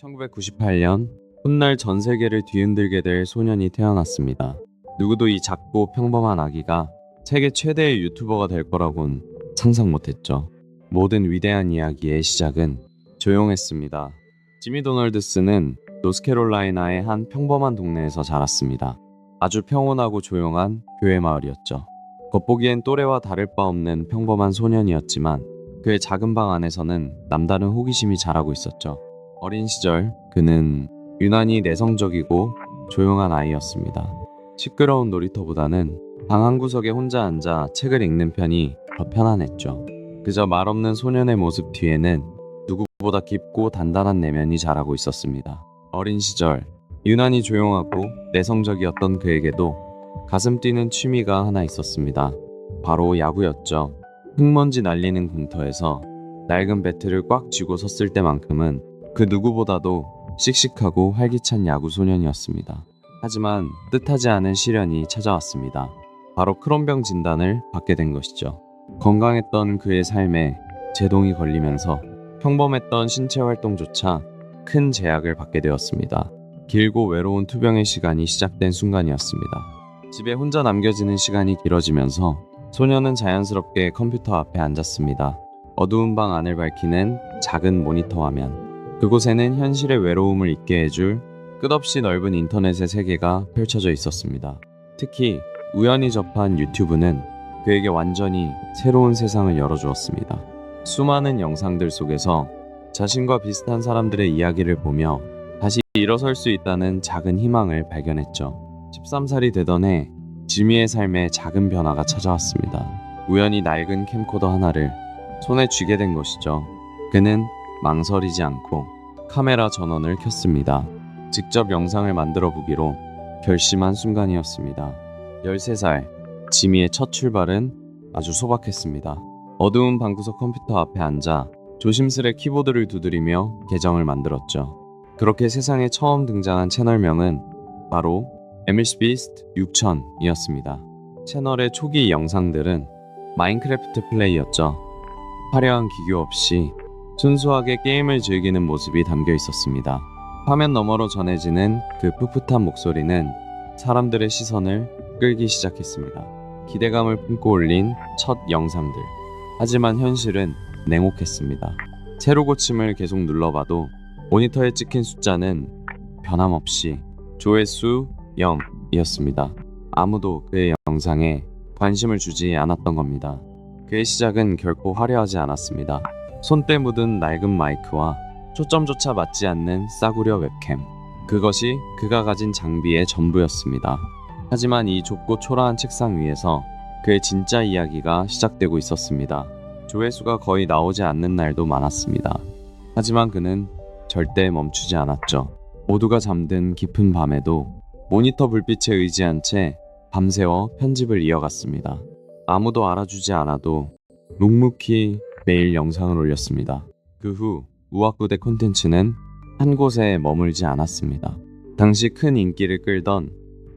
1998년 훗날 전 세계를 뒤흔들게 될 소년이 태어났습니다. 누구도 이 작고 평범한 아기가 세계 최대의 유튜버가 될 거라곤 상상 못했죠. 모든 위대한 이야기의 시작은 조용했습니다. 지미 도널드슨은 노스캐롤라이나의 한 평범한 동네에서 자랐습니다. 아주 평온하고 조용한 교회 마을이었죠. 겉보기엔 또래와 다를 바 없는 평범한 소년이었지만 그의 작은 방 안에서는 남다른 호기심이 자라고 있었죠. 어린 시절 그는 유난히 내성적이고 조용한 아이였습니다. 시끄러운 놀이터보다는 방 한 구석에 혼자 앉아 책을 읽는 편이 더 편안했죠. 그저 말없는 소년의 모습 뒤에는 누구보다 깊고 단단한 내면이 자라고 있었습니다. 어린 시절 유난히 조용하고 내성적이었던 그에게도 가슴 뛰는 취미가 하나 있었습니다. 바로 야구였죠. 흙먼지 날리는 공터에서 낡은 배트를 꽉 쥐고 섰을 때만큼은 그 누구보다도 씩씩하고 활기찬 야구 소년이었습니다. 하지만 뜻하지 않은 시련이 찾아왔습니다. 바로 크론병 진단을 받게 된 것이죠. 건강했던 그의 삶에 제동이 걸리면서 평범했던 신체 활동조차 큰 제약을 받게 되었습니다. 길고 외로운 투병의 시간이 시작된 순간이었습니다. 집에 혼자 남겨지는 시간이 길어지면서 소년은 자연스럽게 컴퓨터 앞에 앉았습니다. 어두운 방 안을 밝히는 작은 모니터 화면. 그곳에는 현실의 외로움을 잊게 해줄 끝없이 넓은 인터넷의 세계가 펼쳐져 있었습니다. 특히 우연히 접한 유튜브는 그에게 완전히 새로운 세상을 열어주었습니다. 수많은 영상들 속에서 자신과 비슷한 사람들의 이야기를 보며 다시 일어설 수 있다는 작은 희망을 발견했죠. 13살이 되던 해 지미의 삶에 작은 변화가 찾아왔습니다. 우연히 낡은 캠코더 하나를 손에 쥐게 된 것이죠. 그는 망설이지 않고 카메라 전원을 켰습니다. 직접 영상을 만들어 보기로 결심한 순간이었습니다. 13살, 지미의 첫 출발은 아주 소박했습니다. 어두운 방구석 컴퓨터 앞에 앉아 조심스레 키보드를 두드리며 계정을 만들었죠. 그렇게 세상에 처음 등장한 채널명은 바로 MrBeast 6000이었습니다. 채널의 초기 영상들은 마인크래프트 플레이였죠. 화려한 기교 없이 순수하게 게임을 즐기는 모습이 담겨 있었습니다. 화면 너머로 전해지는 그 풋풋한 목소리는 사람들의 시선을 끌기 시작했습니다. 기대감을 품고 올린 첫 영상들. 하지만 현실은 냉혹했습니다. 세로 고침을 계속 눌러봐도 모니터에 찍힌 숫자는 변함없이 조회수 0이었습니다. 아무도 그의 영상에 관심을 주지 않았던 겁니다. 그의 시작은 결코 화려하지 않았습니다. 손때 묻은 낡은 마이크와 초점조차 맞지 않는 싸구려 웹캠. 그것이 그가 가진 장비의 전부였습니다. 하지만 이 좁고 초라한 책상 위에서 그의 진짜 이야기가 시작되고 있었습니다. 조회수가 거의 나오지 않는 날도 많았습니다. 하지만 그는 절대 멈추지 않았죠. 모두가 잠든 깊은 밤에도 모니터 불빛에 의지한 채 밤새워 편집을 이어갔습니다. 아무도 알아주지 않아도 묵묵히 매일 영상을 올렸습니다. 그 후 우악부대 콘텐츠는 한 곳에 머물지 않았습니다. 당시 큰 인기를 끌던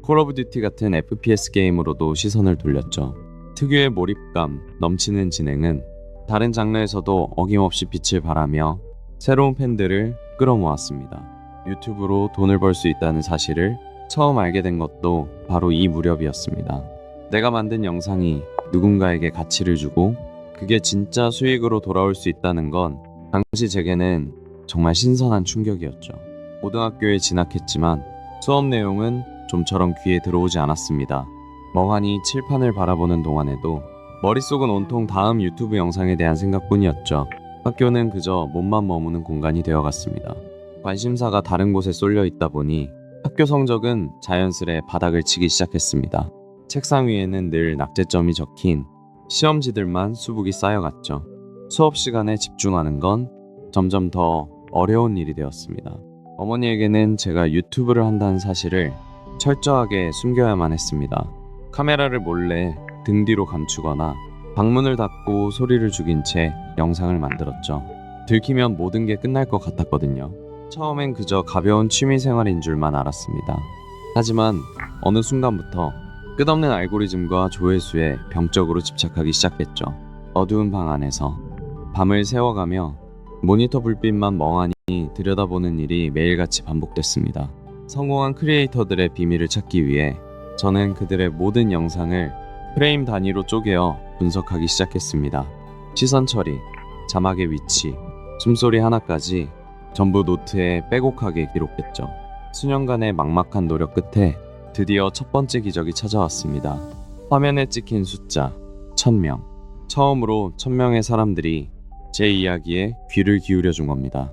콜 오브 듀티 같은 FPS 게임으로도 시선을 돌렸죠. 특유의 몰입감 넘치는 진행은 다른 장르에서도 어김없이 빛을 발하며 새로운 팬들을 끌어모았습니다. 유튜브로 돈을 벌 수 있다는 사실을 처음 알게 된 것도 바로 이 무렵이었습니다. 내가 만든 영상이 누군가에게 가치를 주고 그게 진짜 수익으로 돌아올 수 있다는 건 당시 제게는 정말 신선한 충격이었죠. 고등학교에 진학했지만 수업 내용은 좀처럼 귀에 들어오지 않았습니다. 멍하니 칠판을 바라보는 동안에도 머릿속은 온통 다음 유튜브 영상에 대한 생각뿐이었죠. 학교는 그저 몸만 머무는 공간이 되어갔습니다. 관심사가 다른 곳에 쏠려 있다 보니 학교 성적은 자연스레 바닥을 치기 시작했습니다. 책상 위에는 늘 낙제점이 적힌 시험지들만 수북이 쌓여갔죠. 수업 시간에 집중하는 건 점점 더 어려운 일이 되었습니다. 어머니에게는 제가 유튜브를 한다는 사실을 철저하게 숨겨야만 했습니다. 카메라를 몰래 등 뒤로 감추거나 방문을 닫고 소리를 죽인 채 영상을 만들었죠. 들키면 모든 게 끝날 것 같았거든요. 처음엔 그저 가벼운 취미생활인 줄만 알았습니다. 하지만 어느 순간부터 끝없는 알고리즘과 조회수에 병적으로 집착하기 시작했죠. 어두운 방 안에서 밤을 새워가며 모니터 불빛만 멍하니 들여다보는 일이 매일같이 반복됐습니다. 성공한 크리에이터들의 비밀을 찾기 위해 저는 그들의 모든 영상을 프레임 단위로 쪼개어 분석하기 시작했습니다. 시선 처리, 자막의 위치, 숨소리 하나까지 전부 노트에 빼곡하게 기록했죠. 수년간의 막막한 노력 끝에 드디어 첫 번째 기적이 찾아왔습니다. 화면에 찍힌 숫자 1000명. 처음으로 1000명의 사람들이 제 이야기에 귀를 기울여 준 겁니다.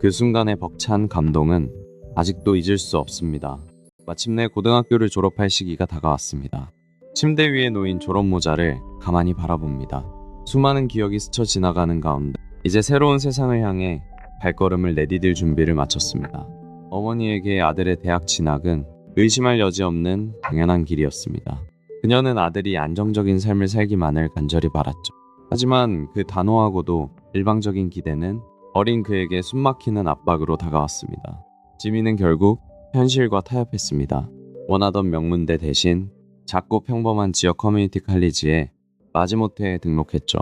그 순간의 벅찬 감동은 아직도 잊을 수 없습니다. 마침내 고등학교를 졸업할 시기가 다가왔습니다. 침대 위에 놓인 졸업 모자를 가만히 바라봅니다. 수많은 기억이 스쳐 지나가는 가운데 이제 새로운 세상을 향해 발걸음을 내디딜 준비를 마쳤습니다. 어머니에게 아들의 대학 진학은 의심할 여지 없는 당연한 길이었습니다. 그녀는 아들이 안정적인 삶을 살기만을 간절히 바랐죠. 하지만 그 단호하고도 일방적인 기대는 어린 그에게 숨막히는 압박으로 다가왔습니다. 지민은 결국 현실과 타협했습니다. 원하던 명문대 대신 작고 평범한 지역 커뮤니티 칼리지에 마지못해 등록했죠.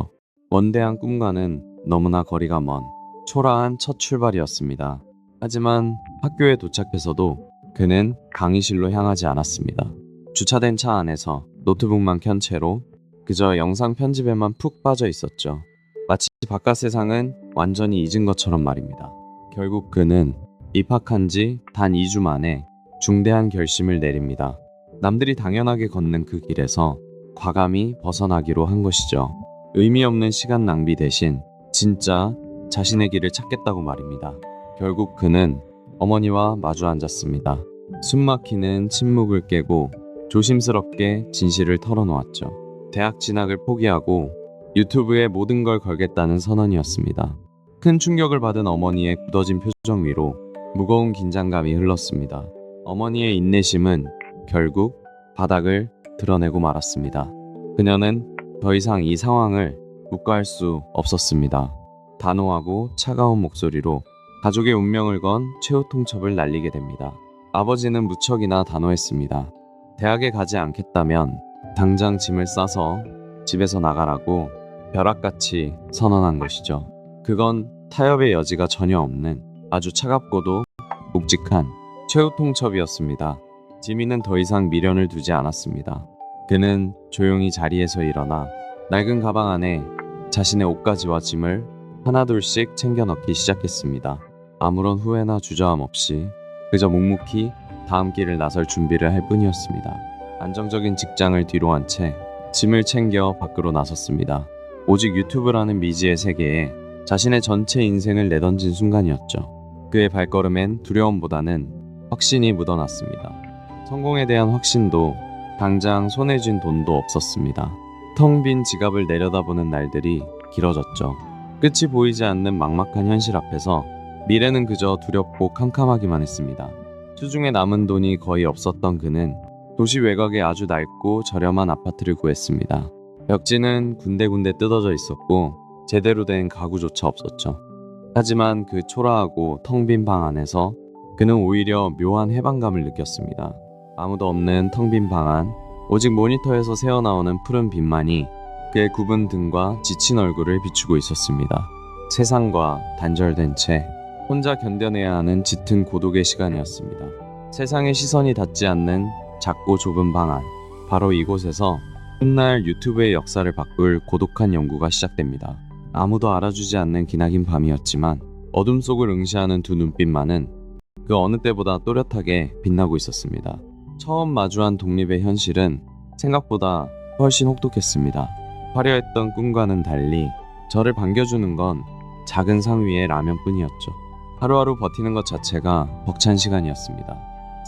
원대한 꿈과는 너무나 거리가 먼 초라한 첫 출발이었습니다. 하지만 학교에 도착해서도 그는 강의실로 향하지 않았습니다. 주차된 차 안에서 노트북만 켠 채로 그저 영상 편집에만 푹 빠져 있었죠. 마치 바깥 세상은 완전히 잊은 것처럼 말입니다. 결국 그는 입학한 지 단 2주 만에 중대한 결심을 내립니다. 남들이 당연하게 걷는 그 길에서 과감히 벗어나기로 한 것이죠. 의미 없는 시간 낭비 대신 진짜 자신의 길을 찾겠다고 말입니다. 결국 그는 어머니와 마주 앉았습니다. 숨막히는 침묵을 깨고 조심스럽게 진실을 털어놓았죠. 대학 진학을 포기하고 유튜브에 모든 걸 걸겠다는 선언이었습니다. 큰 충격을 받은 어머니의 굳어진 표정 위로 무거운 긴장감이 흘렀습니다. 어머니의 인내심은 결국 바닥을 드러내고 말았습니다. 그녀는 더 이상 이 상황을 묵과할 수 없었습니다. 단호하고 차가운 목소리로 가족의 운명을 건 최후 통첩을 날리게 됩니다. 아버지는 무척이나 단호했습니다. 대학에 가지 않겠다면 당장 짐을 싸서 집에서 나가라고 벼락같이 선언한 것이죠. 그건 타협의 여지가 전혀 없는 아주 차갑고도 묵직한 최후 통첩이었습니다. 지민은 더 이상 미련을 두지 않았습니다. 그는 조용히 자리에서 일어나 낡은 가방 안에 자신의 옷가지와 짐을 하나둘씩 챙겨 넣기 시작했습니다. 아무런 후회나 주저함 없이 그저 묵묵히 다음 길을 나설 준비를 할 뿐이었습니다. 안정적인 직장을 뒤로 한 채 짐을 챙겨 밖으로 나섰습니다. 오직 유튜브라는 미지의 세계에 자신의 전체 인생을 내던진 순간이었죠. 그의 발걸음엔 두려움보다는 확신이 묻어났습니다. 성공에 대한 확신도 당장 손에 쥔 돈도 없었습니다. 텅 빈 지갑을 내려다보는 날들이 길어졌죠. 끝이 보이지 않는 막막한 현실 앞에서 미래는 그저 두렵고 캄캄하기만 했습니다. 수중에 남은 돈이 거의 없었던 그는 도시 외곽에 아주 낡고 저렴한 아파트를 구했습니다. 벽지는 군데군데 뜯어져 있었고 제대로 된 가구조차 없었죠. 하지만 그 초라하고 텅 빈 방 안에서 그는 오히려 묘한 해방감을 느꼈습니다. 아무도 없는 텅 빈 방 안, 오직 모니터에서 새어나오는 푸른 빛만이 그의 굽은 등과 지친 얼굴을 비추고 있었습니다. 세상과 단절된 채 혼자 견뎌내야 하는 짙은 고독의 시간이었습니다. 세상의 시선이 닿지 않는 작고 좁은 방 안, 바로 이곳에서 훗날 유튜브의 역사를 바꿀 고독한 연구가 시작됩니다. 아무도 알아주지 않는 기나긴 밤이었지만 어둠 속을 응시하는 두 눈빛만은 그 어느 때보다 또렷하게 빛나고 있었습니다. 처음 마주한 독립의 현실은 생각보다 훨씬 혹독했습니다. 화려했던 꿈과는 달리 저를 반겨주는 건 작은 상 위의 라면뿐이었죠. 하루하루 버티는 것 자체가 벅찬 시간이었습니다.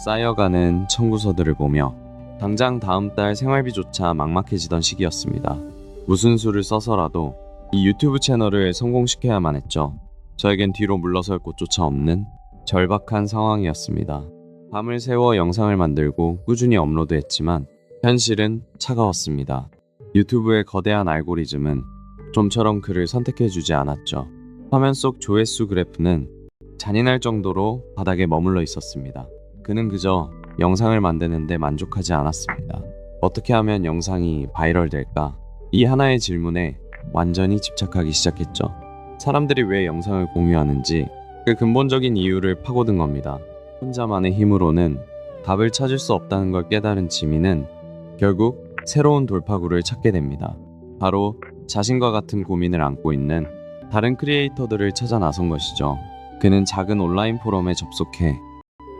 쌓여가는 청구서들을 보며 당장 다음 달 생활비조차 막막해지던 시기였습니다. 무슨 수를 써서라도 이 유튜브 채널을 성공시켜야만 했죠. 저에겐 뒤로 물러설 곳조차 없는 절박한 상황이었습니다. 밤을 새워 영상을 만들고 꾸준히 업로드했지만 현실은 차가웠습니다. 유튜브의 거대한 알고리즘은 좀처럼 그를 선택해주지 않았죠. 화면 속 조회수 그래프는 잔인할 정도로 바닥에 머물러 있었습니다. 그는 그저 영상을 만드는데 만족하지 않았습니다. 어떻게 하면 영상이 바이럴될까? 이 하나의 질문에 완전히 집착하기 시작했죠. 사람들이 왜 영상을 공유하는지, 그 근본적인 이유를 파고든 겁니다. 혼자만의 힘으로는 답을 찾을 수 없다는 걸 깨달은 지민은 결국 새로운 돌파구를 찾게 됩니다. 바로 자신과 같은 고민을 안고 있는 다른 크리에이터들을 찾아 나선 것이죠. 그는 작은 온라인 포럼에 접속해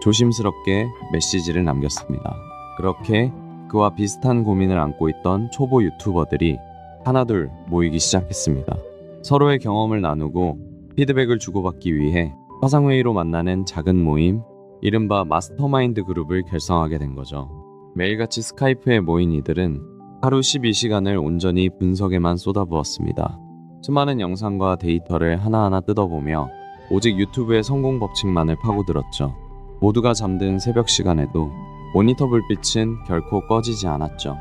조심스럽게 메시지를 남겼습니다. 그렇게 그와 비슷한 고민을 안고 있던 초보 유튜버들이 하나둘 모이기 시작했습니다. 서로의 경험을 나누고 피드백을 주고받기 위해 화상회의로 만나는 작은 모임, 이른바 마스터마인드 그룹을 결성하게 된 거죠. 매일같이 스카이프에 모인 이들은 하루 12시간을 온전히 분석에만 쏟아부었습니다. 수많은 영상과 데이터를 하나하나 뜯어보며 오직 유튜브의 성공 법칙만을 파고들었죠. 모두가 잠든 새벽 시간에도 모니터 불빛은 결코 꺼지지 않았죠.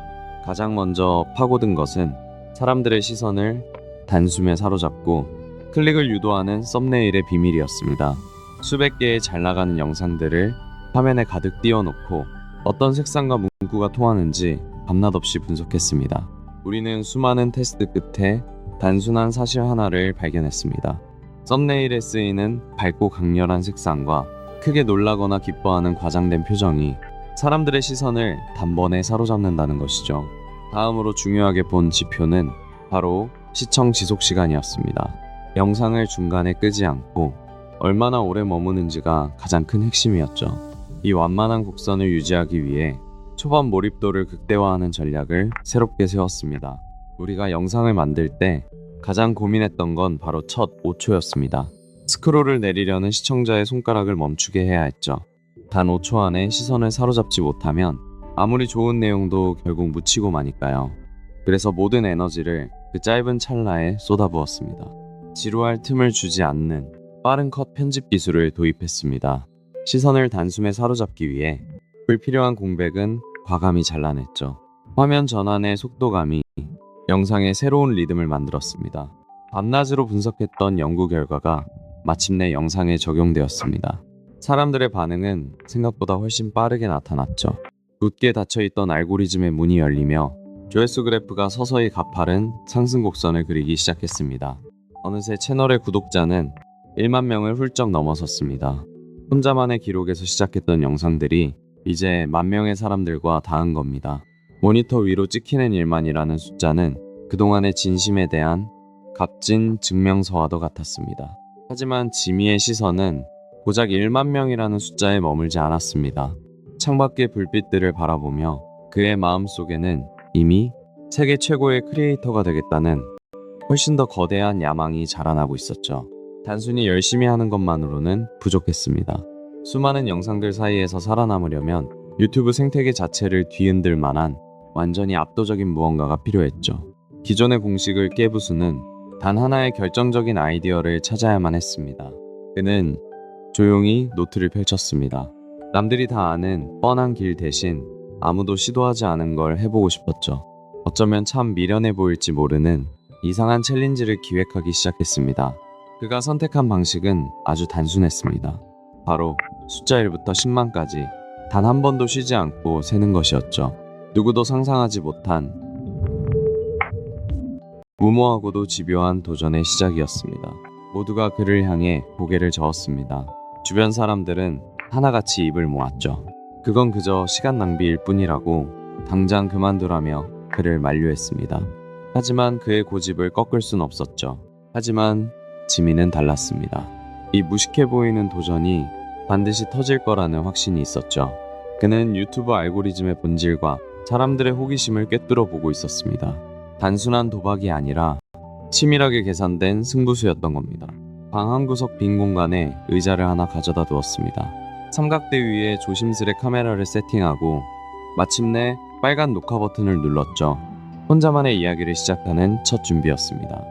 가장 먼저 파고든 것은 사람들의 시선을 단숨에 사로잡고 클릭을 유도하는 썸네일의 비밀이었습니다. 수백 개의 잘 나가는 영상들을 화면에 가득 띄워놓고 어떤 색상과 문구가 통하는지 밤낮 없이 분석했습니다. 우리는 수많은 테스트 끝에 단순한 사실 하나를 발견했습니다. 썸네일에 쓰이는 밝고 강렬한 색상과 크게 놀라거나 기뻐하는 과장된 표정이 사람들의 시선을 단번에 사로잡는다는 것이죠. 다음으로 중요하게 본 지표는 바로 시청 지속 시간이었습니다. 영상을 중간에 끄지 않고 얼마나 오래 머무는지가 가장 큰 핵심이었죠. 이 완만한 곡선을 유지하기 위해 초반 몰입도를 극대화하는 전략을 새롭게 세웠습니다. 우리가 영상을 만들 때 가장 고민했던 건 바로 첫 5초였습니다. 스크롤을 내리려는 시청자의 손가락을 멈추게 해야 했죠. 단 5초 안에 시선을 사로잡지 못하면 아무리 좋은 내용도 결국 묻히고 마니까요. 그래서 모든 에너지를 그 짧은 찰나에 쏟아부었습니다. 지루할 틈을 주지 않는 빠른 컷 편집 기술을 도입했습니다. 시선을 단숨에 사로잡기 위해 불필요한 공백은 과감히 잘라냈죠. 화면 전환의 속도감이 영상의 새로운 리듬을 만들었습니다. 밤낮으로 분석했던 연구 결과가 마침내 영상에 적용되었습니다. 사람들의 반응은 생각보다 훨씬 빠르게 나타났죠. 굳게 닫혀있던 알고리즘의 문이 열리며 조회수 그래프가 서서히 가파른 상승 곡선을 그리기 시작했습니다. 어느새 채널의 구독자는 1만 명을 훌쩍 넘어섰습니다. 혼자만의 기록에서 시작했던 영상들이 이제 10,000명의 사람들과 닿은 겁니다. 모니터 위로 찍히는 1만이라는 숫자는 그동안의 진심에 대한 값진 증명서와도 같았습니다. 하지만 지미의 시선은 고작 1만 명이라는 숫자에 머물지 않았습니다. 창밖의 불빛들을 바라보며 그의 마음속에는 이미 세계 최고의 크리에이터가 되겠다는 훨씬 더 거대한 야망이 자라나고 있었죠. 단순히 열심히 하는 것만으로는 부족했습니다. 수많은 영상들 사이에서 살아남으려면 유튜브 생태계 자체를 뒤흔들 만한 완전히 압도적인 무언가가 필요했죠. 기존의 공식을 깨부수는 단 하나의 결정적인 아이디어를 찾아야만 했습니다. 그는 조용히 노트를 펼쳤습니다. 남들이 다 아는 뻔한 길 대신 아무도 시도하지 않은 걸 해보고 싶었죠. 어쩌면 참 미련해 보일지 모르는 이상한 챌린지를 기획하기 시작했습니다. 그가 선택한 방식은 아주 단순했습니다. 바로 숫자 1부터 10만까지 단 한 번도 쉬지 않고 세는 것이었죠. 누구도 상상하지 못한 무모하고도 집요한 도전의 시작이었습니다. 모두가 그를 향해 고개를 저었습니다. 주변 사람들은 하나같이 입을 모았죠. 그건 그저 시간 낭비일 뿐이라고 당장 그만두라며 그를 만류했습니다. 하지만 그의 고집을 꺾을 순 없었죠. 하지만 지민은 달랐습니다. 이 무식해 보이는 도전이 반드시 터질 거라는 확신이 있었죠. 그는 유튜브 알고리즘의 본질과 사람들의 호기심을 꿰뚫어 보고 있었습니다. 단순한 도박이 아니라 치밀하게 계산된 승부수였던 겁니다. 방 한 구석 빈 공간에 의자를 하나 가져다 두었습니다. 삼각대 위에 조심스레 카메라를 세팅하고 마침내 빨간 녹화 버튼을 눌렀죠. 혼자만의 이야기를 시작하는 첫 준비였습니다.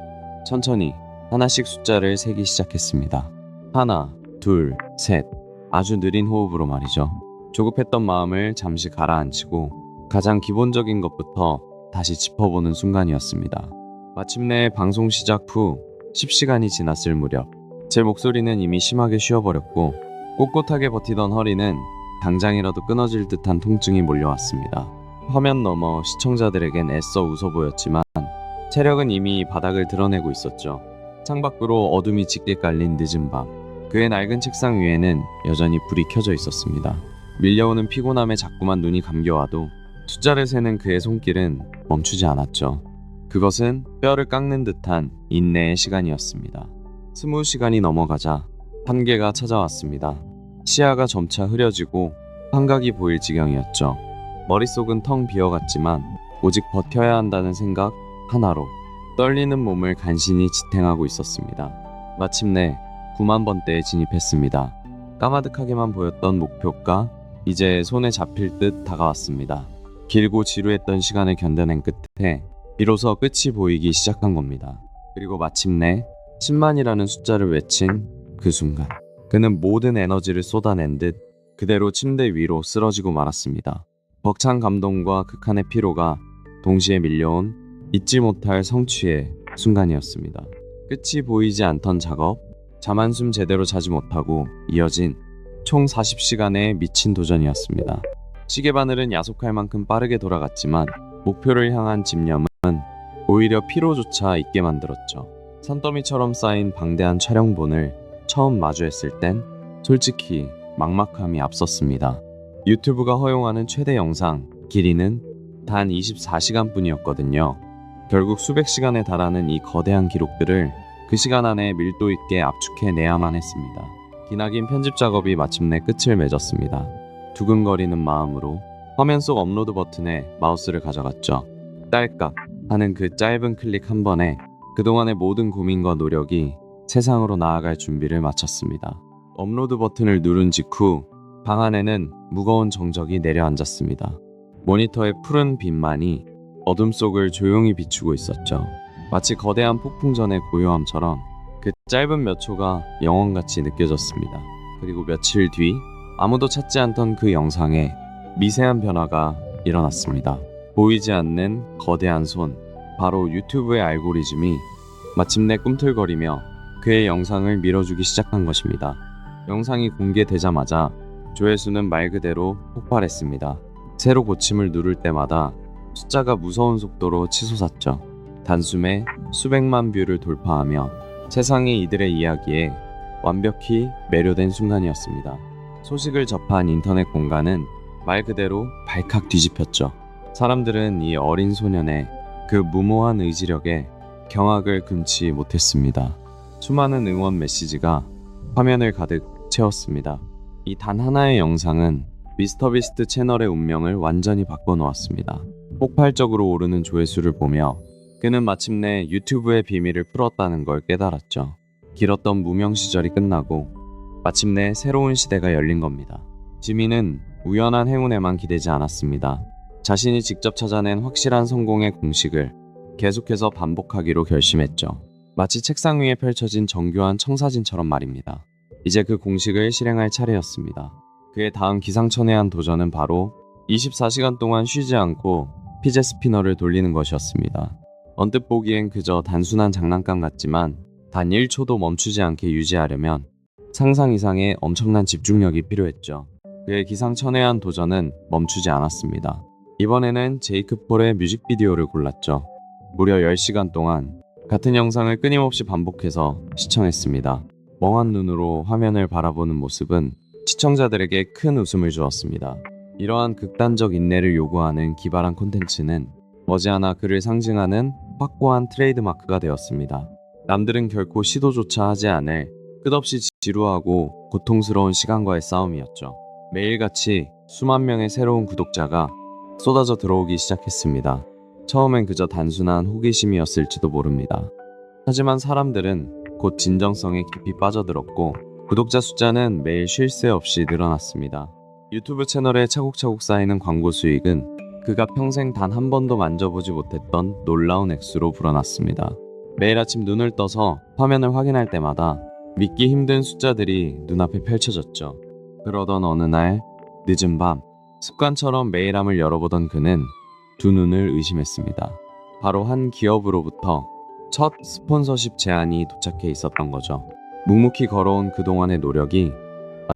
천천히 하나씩 숫자를 세기 시작했습니다. 하나, 둘, 셋. 아주 느린 호흡으로 말이죠. 조급했던 마음을 잠시 가라앉히고 가장 기본적인 것부터 다시 짚어보는 순간이었습니다. 마침내 방송 시작 후 10시간이 지났을 무렵 제 목소리는 이미 심하게 쉬어버렸고 꼿꼿하게 버티던 허리는 당장이라도 끊어질 듯한 통증이 몰려왔습니다. 화면 너머 시청자들에겐 애써 웃어 보였지만 체력은 이미 바닥을 드러내고 있었죠. 창밖으로 어둠이 짙게 깔린 늦은 밤. 그의 낡은 책상 위에는 여전히 불이 켜져 있었습니다. 밀려오는 피곤함에 자꾸만 눈이 감겨와도 숫자를 세는 그의 손길은 멈추지 않았죠. 그것은 뼈를 깎는 듯한 인내의 시간이었습니다. 20시간이 넘어가자 한계가 찾아왔습니다. 시야가 점차 흐려지고 환각이 보일 지경이었죠. 머릿속은 텅 비어갔지만 오직 버텨야 한다는 생각 하나로 떨리는 몸을 간신히 지탱하고 있었습니다. 마침내 9만 번대에 진입했습니다. 까마득하게만 보였던 목표가 이제 손에 잡힐 듯 다가왔습니다. 길고 지루했던 시간을 견뎌낸 끝에 비로소 끝이 보이기 시작한 겁니다. 그리고 마침내 10만이라는 숫자를 외친 그 순간 그는 모든 에너지를 쏟아낸 듯 그대로 침대 위로 쓰러지고 말았습니다. 벅찬 감동과 극한의 피로가 동시에 밀려온 잊지 못할 성취의 순간이었습니다. 끝이 보이지 않던 작업, 잠 한숨 제대로 자지 못하고 이어진 총 40시간의 미친 도전이었습니다. 시계바늘은 야속할 만큼 빠르게 돌아갔지만 목표를 향한 집념은 오히려 피로조차 있게 만들었죠. 산더미처럼 쌓인 방대한 촬영본을 처음 마주했을 땐 솔직히 막막함이 앞섰습니다. 유튜브가 허용하는 최대 영상 길이는 단 24시간 뿐이었거든요. 결국 수백 시간에 달하는 이 거대한 기록들을 그 시간 안에 밀도 있게 압축해내야만 했습니다. 기나긴 편집 작업이 마침내 끝을 맺었습니다. 두근거리는 마음으로 화면 속 업로드 버튼에 마우스를 가져갔죠. 딸깍 하는 그 짧은 클릭 한 번에 그동안의 모든 고민과 노력이 세상으로 나아갈 준비를 마쳤습니다. 업로드 버튼을 누른 직후 방 안에는 무거운 정적이 내려앉았습니다. 모니터의 푸른 빛만이 어둠 속을 조용히 비추고 있었죠. 마치 거대한 폭풍전의 고요함처럼 그 짧은 몇 초가 영원같이 느껴졌습니다. 그리고 며칠 뒤 아무도 찾지 않던 그 영상에 미세한 변화가 일어났습니다. 보이지 않는 거대한 손, 바로 유튜브의 알고리즘이 마침내 꿈틀거리며 그의 영상을 밀어주기 시작한 것입니다. 영상이 공개되자마자 조회수는 말 그대로 폭발했습니다. 새로 고침을 누를 때마다 숫자가 무서운 속도로 치솟았죠. 단숨에 수백만 뷰를 돌파하며 세상의 이들의 이야기에 완벽히 매료된 순간이었습니다. 소식을 접한 인터넷 공간은 말 그대로 발칵 뒤집혔죠. 사람들은 이 어린 소년의 그 무모한 의지력에 경악을 금치 못했습니다. 수많은 응원 메시지가 화면을 가득 채웠습니다. 이 단 하나의 영상은 미스터비스트 채널의 운명을 완전히 바꿔놓았습니다. 폭발적으로 오르는 조회수를 보며 그는 마침내 유튜브의 비밀을 풀었다는 걸 깨달았죠. 길었던 무명 시절이 끝나고 마침내 새로운 시대가 열린 겁니다. 지민은 우연한 행운에만 기대지 않았습니다. 자신이 직접 찾아낸 확실한 성공의 공식을 계속해서 반복하기로 결심했죠. 마치 책상 위에 펼쳐진 정교한 청사진처럼 말입니다. 이제 그 공식을 실행할 차례였습니다. 그의 다음 기상천외한 도전은 바로 24시간 동안 쉬지 않고 피제 스피너를 돌리는 것이었습니다. 언뜻 보기엔 그저 단순한 장난감 같지만 단 1초도 멈추지 않게 유지하려면 상상 이상의 엄청난 집중력이 필요했죠. 그의 기상천외한 도전은 멈추지 않았습니다. 이번에는 제이크 폴의 뮤직비디오를 골랐죠. 무려 10시간 동안 같은 영상을 끊임없이 반복해서 시청했습니다. 멍한 눈으로 화면을 바라보는 모습은 시청자들에게 큰 웃음을 주었습니다. 이러한 극단적 인내를 요구하는 기발한 콘텐츠는 머지않아 그를 상징하는 확고한 트레이드마크가 되었습니다. 남들은 결코 시도조차 하지 않을 끝없이 지루하고 고통스러운 시간과의 싸움이었죠. 매일같이 수만 명의 새로운 구독자가 쏟아져 들어오기 시작했습니다. 처음엔 그저 단순한 호기심이었을지도 모릅니다. 하지만 사람들은 곧 진정성에 깊이 빠져들었고 구독자 숫자는 매일 쉴 새 없이 늘어났습니다. 유튜브 채널에 차곡차곡 쌓이는 광고 수익은 그가 평생 단 한 번도 만져보지 못했던 놀라운 액수로 불어났습니다. 매일 아침 눈을 떠서 화면을 확인할 때마다 믿기 힘든 숫자들이 눈앞에 펼쳐졌죠. 그러던 어느 날 늦은 밤 습관처럼 메일함을 열어보던 그는 두 눈을 의심했습니다. 바로 한 기업으로부터 첫 스폰서십 제안이 도착해 있었던 거죠. 묵묵히 걸어온 그동안의 노력이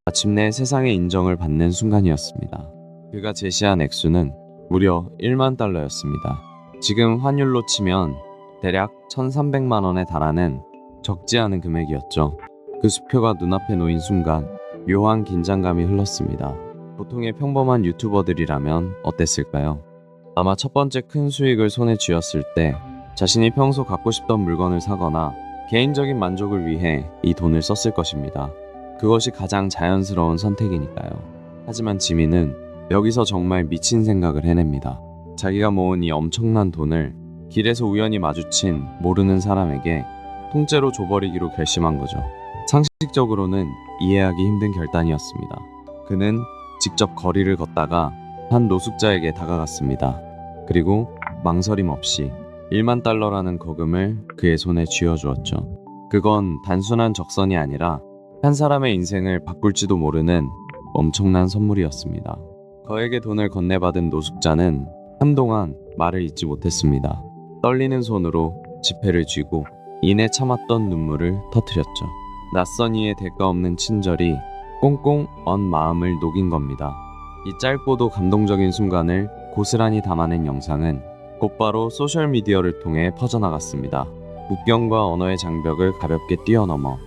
마침내 세상의 인정을 받는 순간이었습니다. 그가 제시한 액수는 무려 1만 달러였습니다. 지금 환율로 치면 대략 1,300만 원에 달하는 적지 않은 금액이었죠. 그 수표가 눈앞에 놓인 순간 묘한 긴장감이 흘렀습니다. 보통의 평범한 유튜버들이라면 어땠을까요? 아마 첫 번째 큰 수익을 손에 쥐었을 때 자신이 평소 갖고 싶던 물건을 사거나 개인적인 만족을 위해 이 돈을 썼을 것입니다. 그것이 가장 자연스러운 선택이니까요. 하지만 지민은 여기서 정말 미친 생각을 해냅니다. 자기가 모은 이 엄청난 돈을 길에서 우연히 마주친 모르는 사람에게 통째로 줘버리기로 결심한 거죠. 상식적으로는 이해하기 힘든 결단이었습니다. 그는 직접 거리를 걷다가 한 노숙자에게 다가갔습니다. 그리고 망설임 없이 1만 달러라는 거금을 그의 손에 쥐어주었죠. 그건 단순한 적선이 아니라 한 사람의 인생을 바꿀지도 모르는 엄청난 선물이었습니다. 그에게 돈을 건네받은 노숙자는 한동안 말을 잇지 못했습니다. 떨리는 손으로 지폐를 쥐고 이내 참았던 눈물을 터뜨렸죠. 낯선 이의 대가 없는 친절이 꽁꽁 언 마음을 녹인 겁니다. 이 짧고도 감동적인 순간을 고스란히 담아낸 영상은 곧바로 소셜미디어를 통해 퍼져나갔습니다. 국경과 언어의 장벽을 가볍게 뛰어넘어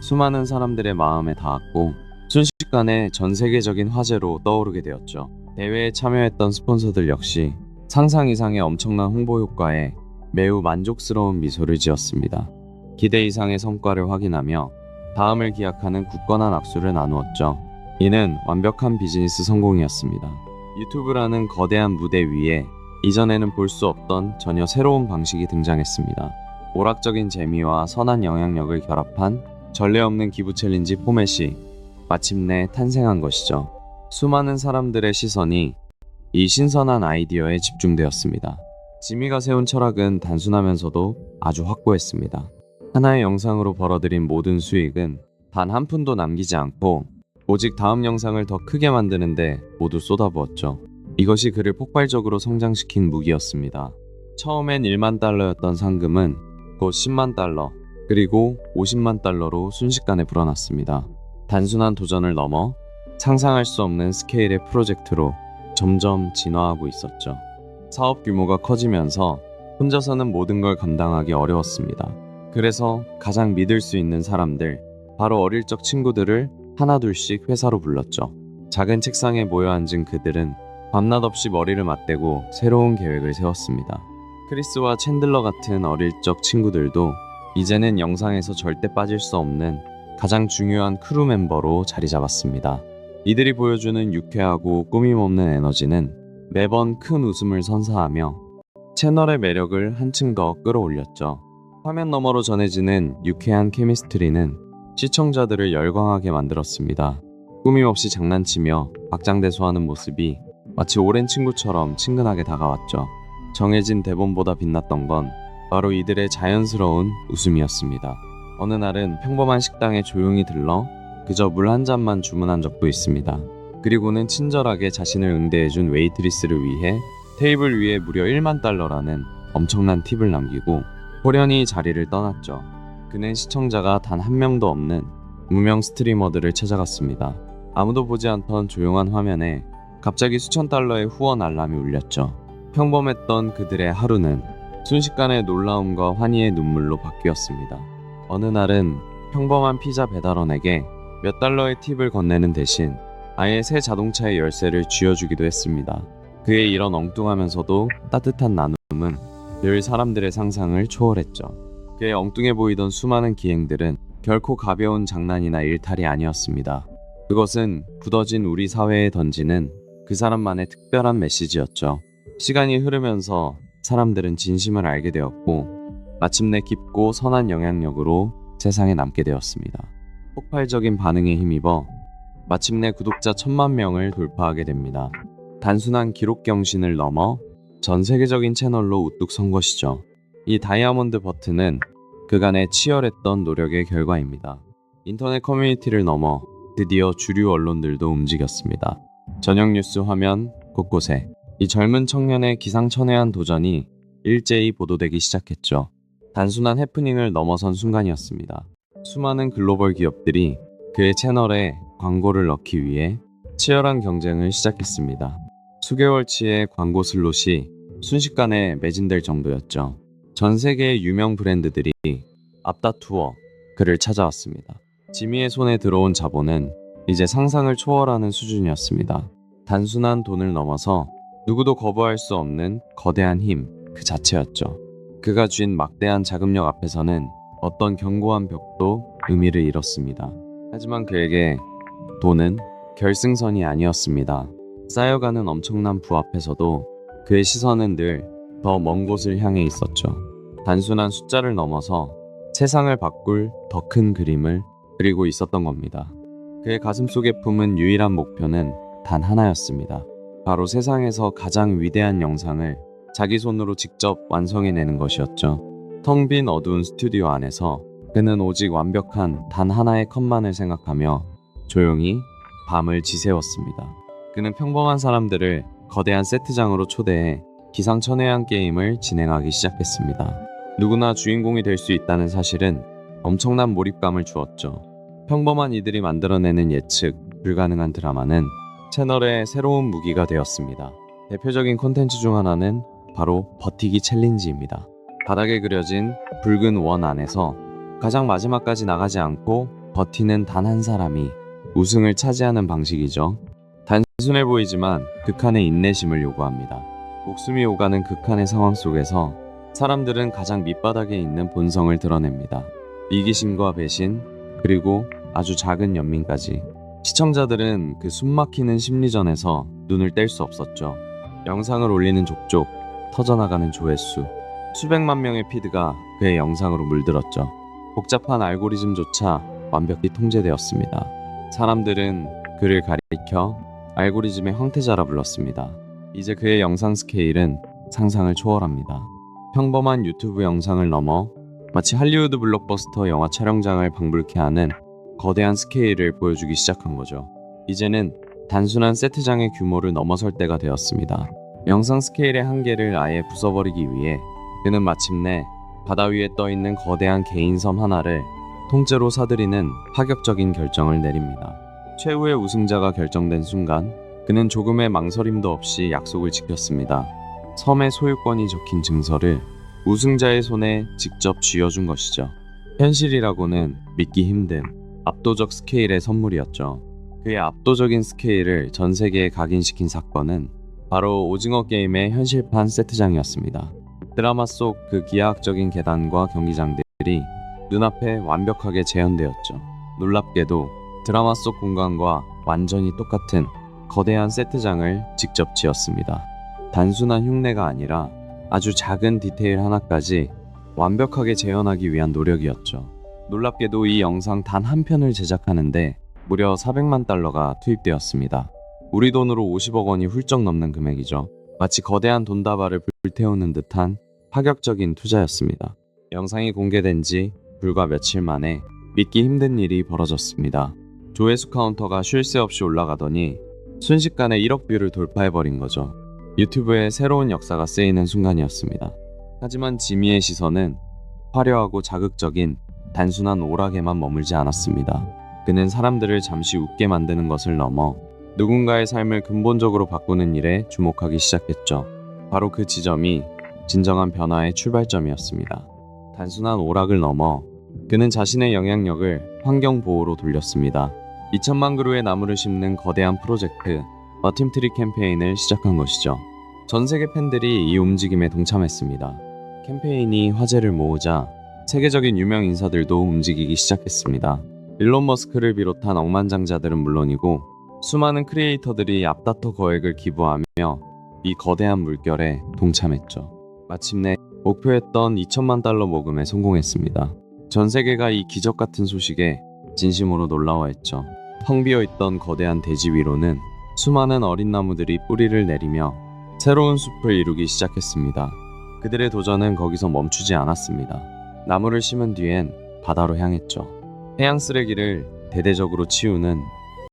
수많은 사람들의 마음에 닿았고 순식간에 전 세계적인 화제로 떠오르게 되었죠. 대회에 참여했던 스폰서들 역시 상상 이상의 엄청난 홍보 효과에 매우 만족스러운 미소를 지었습니다. 기대 이상의 성과를 확인하며 다음을 기약하는 굳건한 악수를 나누었죠. 이는 완벽한 비즈니스 성공이었습니다. 유튜브라는 거대한 무대 위에 이전에는 볼 수 없던 전혀 새로운 방식이 등장했습니다. 오락적인 재미와 선한 영향력을 결합한 전례 없는 기부 챌린지 포맷이 마침내 탄생한 것이죠. 수많은 사람들의 시선이 이 신선한 아이디어에 집중되었습니다. 지미가 세운 철학은 단순하면서도 아주 확고했습니다. 하나의 영상으로 벌어들인 모든 수익은 단 한 푼도 남기지 않고 오직 다음 영상을 더 크게 만드는데 모두 쏟아부었죠. 이것이 그를 폭발적으로 성장시킨 무기였습니다. 처음엔 1만 달러였던 상금은 곧 10만 달러, 그리고 50만 달러로 순식간에 불어났습니다. 단순한 도전을 넘어 상상할 수 없는 스케일의 프로젝트로 점점 진화하고 있었죠. 사업 규모가 커지면서 혼자서는 모든 걸 감당하기 어려웠습니다. 그래서 가장 믿을 수 있는 사람들, 바로 어릴 적 친구들을 하나둘씩 회사로 불렀죠. 작은 책상에 모여 앉은 그들은 밤낮 없이 머리를 맞대고 새로운 계획을 세웠습니다. 크리스와 챈들러 같은 어릴 적 친구들도 이제는 영상에서 절대 빠질 수 없는 가장 중요한 크루 멤버로 자리 잡았습니다. 이들이 보여주는 유쾌하고 꾸밈없는 에너지는 매번 큰 웃음을 선사하며 채널의 매력을 한층 더 끌어올렸죠. 화면 너머로 전해지는 유쾌한 케미스트리는 시청자들을 열광하게 만들었습니다. 꾸밈없이 장난치며 박장대소하는 모습이 마치 오랜 친구처럼 친근하게 다가왔죠. 정해진 대본보다 빛났던 건 바로 이들의 자연스러운 웃음이었습니다. 어느 날은 평범한 식당에 조용히 들러 그저 물 한 잔만 주문한 적도 있습니다. 그리고는 친절하게 자신을 응대해준 웨이트리스를 위해 테이블 위에 무려 1만 달러라는 엄청난 팁을 남기고 호련히 자리를 떠났죠. 그는 시청자가 단 한 명도 없는 무명 스트리머들을 찾아갔습니다. 아무도 보지 않던 조용한 화면에 갑자기 수천 달러의 후원 알람이 울렸죠. 평범했던 그들의 하루는 순식간에 놀라움과 환희의 눈물로 바뀌었습니다. 어느 날은 평범한 피자 배달원에게 몇 달러의 팁을 건네는 대신 아예 새 자동차의 열쇠를 쥐어주기도 했습니다. 그의 이런 엉뚱하면서도 따뜻한 나눔은 늘 사람들의 상상을 초월했죠. 그의 엉뚱해 보이던 수많은 기행들은 결코 가벼운 장난이나 일탈이 아니었습니다. 그것은 굳어진 우리 사회에 던지는 그 사람만의 특별한 메시지였죠. 시간이 흐르면서 사람들은 진심을 알게 되었고 마침내 깊고 선한 영향력으로 세상에 남게 되었습니다. 폭발적인 반응에 힘입어 마침내 구독자 1000만 명을 돌파하게 됩니다. 단순한 기록 경신을 넘어 전 세계적인 채널로 우뚝 선 것이죠. 이 다이아몬드 버튼은 그간의 치열했던 노력의 결과입니다. 인터넷 커뮤니티를 넘어 드디어 주류 언론들도 움직였습니다. 저녁 뉴스 화면 곳곳에 이 젊은 청년의 기상천외한 도전이 일제히 보도되기 시작했죠. 단순한 해프닝을 넘어선 순간이었습니다. 수많은 글로벌 기업들이 그의 채널에 광고를 넣기 위해 치열한 경쟁을 시작했습니다. 수개월치의 광고 슬롯이 순식간에 매진될 정도였죠. 전 세계의 유명 브랜드들이 앞다투어 그를 찾아왔습니다. 지미의 손에 들어온 자본은 이제 상상을 초월하는 수준이었습니다. 단순한 돈을 넘어서 누구도 거부할 수 없는 거대한 힘 그 자체였죠. 그가 쥔 막대한 자금력 앞에서는 어떤 견고한 벽도 의미를 잃었습니다. 하지만 그에게 돈은 결승선이 아니었습니다. 쌓여가는 엄청난 부 앞에서도 그의 시선은 늘 더 먼 곳을 향해 있었죠. 단순한 숫자를 넘어서 세상을 바꿀 더 큰 그림을 그리고 있었던 겁니다. 그의 가슴속에 품은 유일한 목표는 단 하나였습니다. 바로 세상에서 가장 위대한 영상을 자기 손으로 직접 완성해내는 것이었죠. 텅 빈 어두운 스튜디오 안에서 그는 오직 완벽한 단 하나의 컷만을 생각하며 조용히 밤을 지새웠습니다. 그는 평범한 사람들을 거대한 세트장으로 초대해 기상천외한 게임을 진행하기 시작했습니다. 누구나 주인공이 될 수 있다는 사실은 엄청난 몰입감을 주었죠. 평범한 이들이 만들어내는 예측 불가능한 드라마는 채널의 새로운 무기가 되었습니다. 대표적인 콘텐츠 중 하나는 바로 버티기 챌린지입니다. 바닥에 그려진 붉은 원 안에서 가장 마지막까지 나가지 않고 버티는 단 한 사람이 우승을 차지하는 방식이죠. 단순해 보이지만 극한의 인내심을 요구합니다. 목숨이 오가는 극한의 상황 속에서 사람들은 가장 밑바닥에 있는 본성을 드러냅니다. 이기심과 배신, 그리고 아주 작은 연민까지. 시청자들은 그 숨막히는 심리전에서 눈을 뗄 수 없었죠. 영상을 올리는 족족, 터져나가는 조회수, 수백만 명의 피드가 그의 영상으로 물들었죠. 복잡한 알고리즘조차 완벽히 통제되었습니다. 사람들은 그를 가리켜 알고리즘의 황태자라 불렀습니다. 이제 그의 영상 스케일은 상상을 초월합니다. 평범한 유튜브 영상을 넘어 마치 할리우드 블록버스터 영화 촬영장을 방불케 하는 거대한 스케일을 보여주기 시작한 거죠. 이제는 단순한 세트장의 규모를 넘어설 때가 되었습니다. 영상 스케일의 한계를 아예 부숴버리기 위해 그는 마침내 바다 위에 떠있는 거대한 개인섬 하나를 통째로 사들이는 파격적인 결정을 내립니다. 최후의 우승자가 결정된 순간 그는 조금의 망설임도 없이 약속을 지켰습니다. 섬의 소유권이 적힌 증서를 우승자의 손에 직접 쥐어준 것이죠. 현실이라고는 믿기 힘든 압도적 스케일의 선물이었죠. 그의 압도적인 스케일을 전 세계에 각인시킨 사건은 바로 오징어 게임의 현실판 세트장이었습니다. 드라마 속 그 기하학적인 계단과 경기장들이 눈앞에 완벽하게 재현되었죠. 놀랍게도 드라마 속 공간과 완전히 똑같은 거대한 세트장을 직접 지었습니다. 단순한 흉내가 아니라 아주 작은 디테일 하나까지 완벽하게 재현하기 위한 노력이었죠. 놀랍게도 이 영상 단 한 편을 제작하는데 무려 400만 달러가 투입되었습니다. 우리 돈으로 50억 원이 훌쩍 넘는 금액이죠. 마치 거대한 돈다발을 불태우는 듯한 파격적인 투자였습니다. 영상이 공개된 지 불과 며칠 만에 믿기 힘든 일이 벌어졌습니다. 조회수 카운터가 쉴 새 없이 올라가더니 순식간에 1억 뷰를 돌파해버린 거죠. 유튜브에 새로운 역사가 쓰이는 순간이었습니다. 하지만 지미의 시선은 화려하고 자극적인 단순한 오락에만 머물지 않았습니다. 그는 사람들을 잠시 웃게 만드는 것을 넘어 누군가의 삶을 근본적으로 바꾸는 일에 주목하기 시작했죠. 바로 그 지점이 진정한 변화의 출발점이었습니다. 단순한 오락을 넘어 그는 자신의 영향력을 환경 보호로 돌렸습니다. 2천만 그루의 나무를 심는 거대한 프로젝트 어팀트리 캠페인을 시작한 것이죠. 전 세계 팬들이 이 움직임에 동참했습니다. 캠페인이 화제를 모으자 세계적인 유명 인사들도 움직이기 시작했습니다. 일론 머스크를 비롯한 억만장자들은 물론이고 수많은 크리에이터들이 앞다퉈 거액을 기부하며 이 거대한 물결에 동참했죠. 마침내 목표했던 2천만 달러 모금에 성공했습니다. 전 세계가 이 기적 같은 소식에 진심으로 놀라워했죠. 텅 비어있던 거대한 대지 위로는 수많은 어린 나무들이 뿌리를 내리며 새로운 숲을 이루기 시작했습니다. 그들의 도전은 거기서 멈추지 않았습니다. 나무를 심은 뒤엔 바다로 향했죠. 해양 쓰레기를 대대적으로 치우는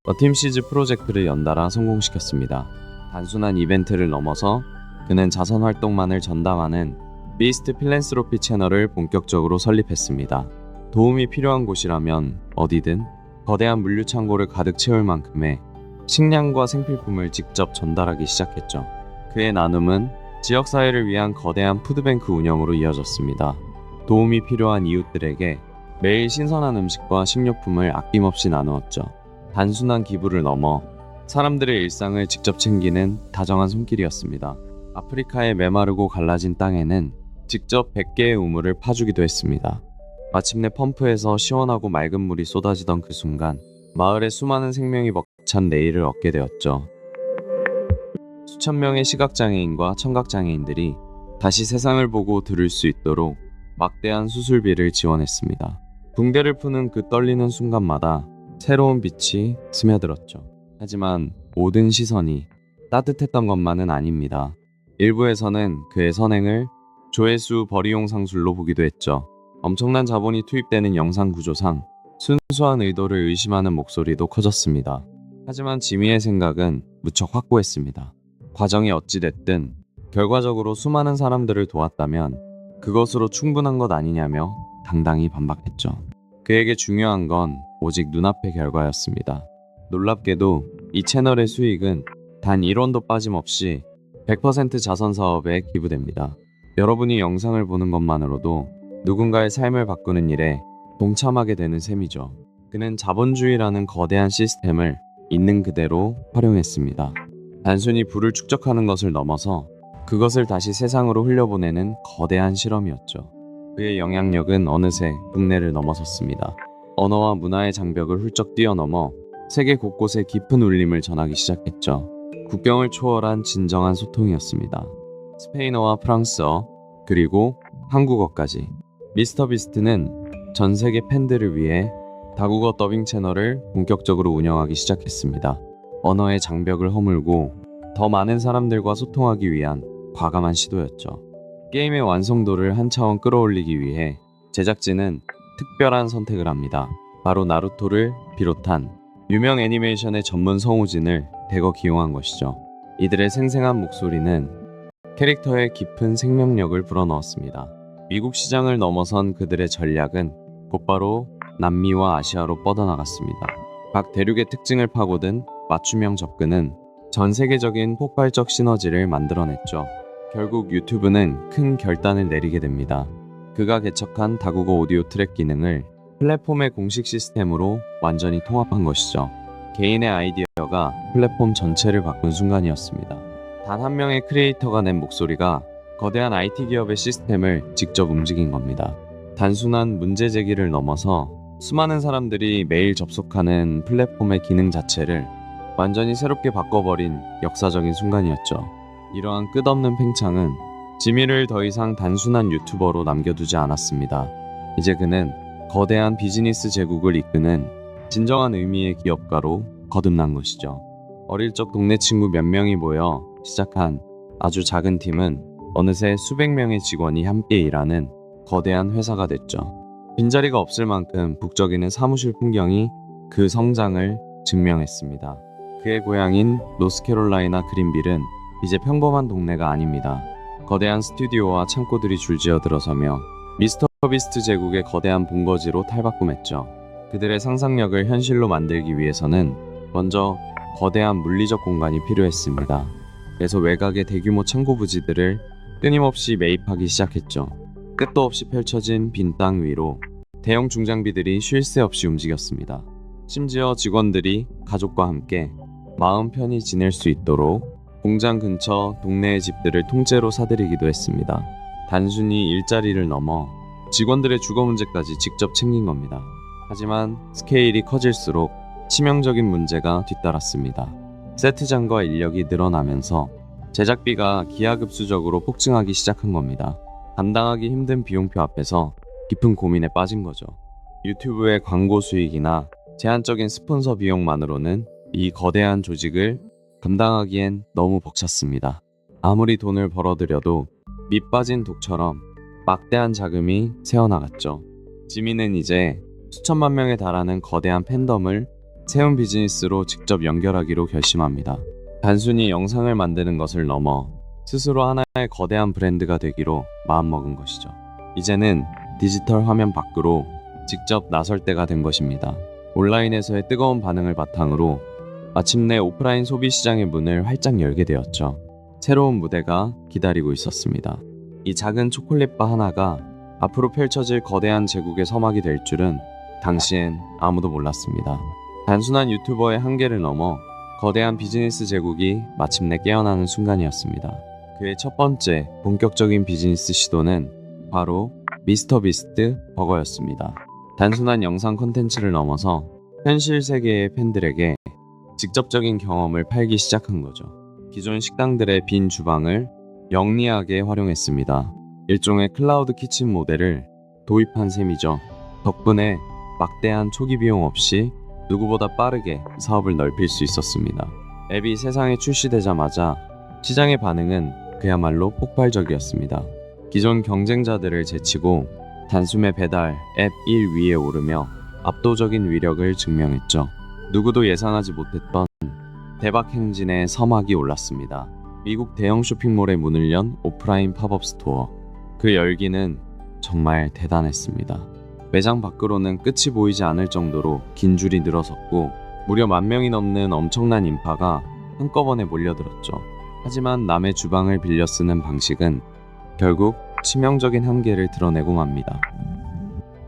어팀시즈 프로젝트를 연달아 성공시켰습니다. 단순한 이벤트를 넘어서 그는 자선 활동만을 전담하는 비스트 필랜스로피 채널을 본격적으로 설립했습니다. 도움이 필요한 곳이라면 어디든 거대한 물류 창고를 가득 채울 만큼의 식량과 생필품을 직접 전달하기 시작했죠. 그의 나눔은 지역사회를 위한 거대한 푸드뱅크 운영으로 이어졌습니다. 도움이 필요한 이웃들에게 매일 신선한 음식과 식료품을 아낌없이 나누었죠. 단순한 기부를 넘어 사람들의 일상을 직접 챙기는 다정한 손길이었습니다. 아프리카의 메마르고 갈라진 땅에는 직접 100개의 우물을 파주기도 했습니다. 마침내 펌프에서 시원하고 맑은 물이 쏟아지던 그 순간 마을의 수많은 생명이 벅찬 내일을 얻게 되었죠. 수천 명의 시각장애인과 청각장애인들이 다시 세상을 보고 들을 수 있도록 막대한 수술비를 지원했습니다. 붕대를 푸는 그 떨리는 순간마다 새로운 빛이 스며들었죠. 하지만 모든 시선이 따뜻했던 것만은 아닙니다. 일부에서는 그의 선행을 조회수 벌이용 상술로 보기도 했죠. 엄청난 자본이 투입되는 영상 구조상 순수한 의도를 의심하는 목소리도 커졌습니다. 하지만 지미의 생각은 무척 확고했습니다. 과정이 어찌됐든 결과적으로 수많은 사람들을 도왔다면 그것으로 충분한 것 아니냐며 당당히 반박했죠. 그에게 중요한 건 오직 눈앞의 결과였습니다. 놀랍게도 이 채널의 수익은 단 1원도 빠짐없이 100% 자선 사업에 기부됩니다. 여러분이 영상을 보는 것만으로도 누군가의 삶을 바꾸는 일에 동참하게 되는 셈이죠. 그는 자본주의라는 거대한 시스템을 있는 그대로 활용했습니다. 단순히 부를 축적하는 것을 넘어서 그것을 다시 세상으로 흘려보내는 거대한 실험이었죠. 그의 영향력은 어느새 국내를 넘어섰습니다. 언어와 문화의 장벽을 훌쩍 뛰어넘어 세계 곳곳에 깊은 울림을 전하기 시작했죠. 국경을 초월한 진정한 소통이었습니다. 스페인어와 프랑스어, 그리고 한국어까지. 미스터비스트는 전 세계 팬들을 위해 다국어 더빙 채널을 본격적으로 운영하기 시작했습니다. 언어의 장벽을 허물고 더 많은 사람들과 소통하기 위한 과감한 시도였죠. 게임의 완성도를 한 차원 끌어올리기 위해 제작진은 특별한 선택을 합니다. 바로 나루토를 비롯한 유명 애니메이션의 전문 성우진을 대거 기용한 것이죠. 이들의 생생한 목소리는 캐릭터의 깊은 생명력을 불어넣었습니다. 미국 시장을 넘어선 그들의 전략은 곧바로 남미와 아시아로 뻗어나갔습니다. 각 대륙의 특징을 파고든 맞춤형 접근은 전 세계적인 폭발적 시너지를 만들어냈죠. 결국 유튜브는 큰 결단을 내리게 됩니다. 그가 개척한 다국어 오디오 트랙 기능을 플랫폼의 공식 시스템으로 완전히 통합한 것이죠. 개인의 아이디어가 플랫폼 전체를 바꾼 순간이었습니다. 단 한 명의 크리에이터가 낸 목소리가 거대한 IT 기업의 시스템을 직접 움직인 겁니다. 단순한 문제 제기를 넘어서 수많은 사람들이 매일 접속하는 플랫폼의 기능 자체를 완전히 새롭게 바꿔버린 역사적인 순간이었죠. 이러한 끝없는 팽창은 지미를 더 이상 단순한 유튜버로 남겨두지 않았습니다. 이제 그는 거대한 비즈니스 제국을 이끄는 진정한 의미의 기업가로 거듭난 것이죠. 어릴 적 동네 친구 몇 명이 모여 시작한 아주 작은 팀은 어느새 수백 명의 직원이 함께 일하는 거대한 회사가 됐죠. 빈자리가 없을 만큼 북적이는 사무실 풍경이 그 성장을 증명했습니다. 그의 고향인 노스캐롤라이나 그린빌은 이제 평범한 동네가 아닙니다. 거대한 스튜디오와 창고들이 줄지어 들어서며 미스터비스트 제국의 거대한 본거지로 탈바꿈했죠. 그들의 상상력을 현실로 만들기 위해서는 먼저 거대한 물리적 공간이 필요했습니다. 그래서 외곽의 대규모 창고 부지들을 끊임없이 매입하기 시작했죠. 끝도 없이 펼쳐진 빈 땅 위로 대형 중장비들이 쉴 새 없이 움직였습니다. 심지어 직원들이 가족과 함께 마음 편히 지낼 수 있도록 공장 근처 동네의 집들을 통째로 사들이기도 했습니다. 단순히 일자리를 넘어 직원들의 주거 문제까지 직접 챙긴 겁니다. 하지만 스케일이 커질수록 치명적인 문제가 뒤따랐습니다. 세트장과 인력이 늘어나면서 제작비가 기하급수적으로 폭증하기 시작한 겁니다. 감당하기 힘든 비용표 앞에서 깊은 고민에 빠진 거죠. 유튜브의 광고 수익이나 제한적인 스폰서 비용만으로는 이 거대한 조직을 감당하기엔 너무 벅찼습니다. 아무리 돈을 벌어들여도 밑 빠진 독처럼 막대한 자금이 새어나갔죠. 지미는 이제 수천만 명에 달하는 거대한 팬덤을 세운 비즈니스로 직접 연결하기로 결심합니다. 단순히 영상을 만드는 것을 넘어 스스로 하나의 거대한 브랜드가 되기로 마음먹은 것이죠. 이제는 디지털 화면 밖으로 직접 나설 때가 된 것입니다. 온라인에서의 뜨거운 반응을 바탕으로 마침내 오프라인 소비 시장의 문을 활짝 열게 되었죠. 새로운 무대가 기다리고 있었습니다. 이 작은 초콜릿바 하나가 앞으로 펼쳐질 거대한 제국의 서막이 될 줄은 당시엔 아무도 몰랐습니다. 단순한 유튜버의 한계를 넘어 거대한 비즈니스 제국이 마침내 깨어나는 순간이었습니다. 그의 첫 번째 본격적인 비즈니스 시도는 바로 미스터 비스트 버거였습니다. 단순한 영상 콘텐츠를 넘어서 현실 세계의 팬들에게 직접적인 경험을 팔기 시작한 거죠. 기존 식당들의 빈 주방을 영리하게 활용했습니다. 일종의 클라우드 키친 모델을 도입한 셈이죠. 덕분에 막대한 초기 비용 없이 누구보다 빠르게 사업을 넓힐 수 있었습니다. 앱이 세상에 출시되자마자 시장의 반응은 그야말로 폭발적이었습니다. 기존 경쟁자들을 제치고 단숨에 배달 앱 1위에 오르며 압도적인 위력을 증명했죠. 누구도 예상하지 못했던 대박 행진의 서막이 올랐습니다. 미국 대형 쇼핑몰에 문을 연 오프라인 팝업 스토어. 그 열기는 정말 대단했습니다. 매장 밖으로는 끝이 보이지 않을 정도로 긴 줄이 늘어섰고 무려 10,000명이 넘는 엄청난 인파가 한꺼번에 몰려들었죠. 하지만 남의 주방을 빌려 쓰는 방식은 결국 치명적인 한계를 드러내고 맙니다.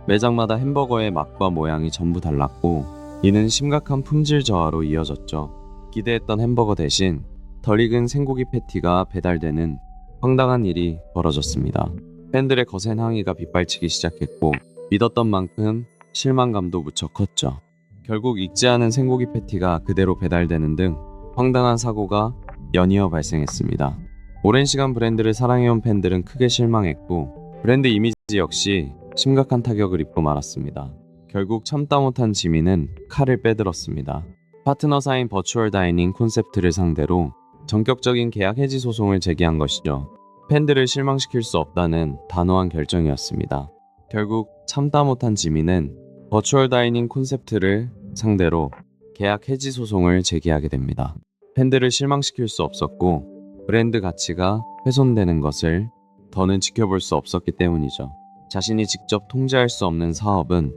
매장마다 햄버거의 맛과 모양이 전부 달랐고 이는 심각한 품질 저하로 이어졌죠. 기대했던 햄버거 대신 덜 익은 생고기 패티가 배달되는 황당한 일이 벌어졌습니다. 팬들의 거센 항의가 빗발치기 시작했고 믿었던 만큼 실망감도 무척 컸죠. 결국 익지 않은 생고기 패티가 그대로 배달되는 등 황당한 사고가 연이어 발생했습니다. 오랜 시간 브랜드를 사랑해온 팬들은 크게 실망했고 브랜드 이미지 역시 심각한 타격을 입고 말았습니다. 결국 참다 못한 지민은 칼을 빼들었습니다. 파트너사인 버추얼 다이닝 콘셉트를 상대로 전격적인 계약 해지 소송을 제기한 것이죠. 팬들을 실망시킬 수 없다는 단호한 결정이었습니다. 결국 참다 못한 지민은 버추얼 다이닝 콘셉트를 상대로 계약 해지 소송을 제기하게 됩니다. 팬들을 실망시킬 수 없었고 브랜드 가치가 훼손되는 것을 더는 지켜볼 수 없었기 때문이죠. 자신이 직접 통제할 수 없는 사업은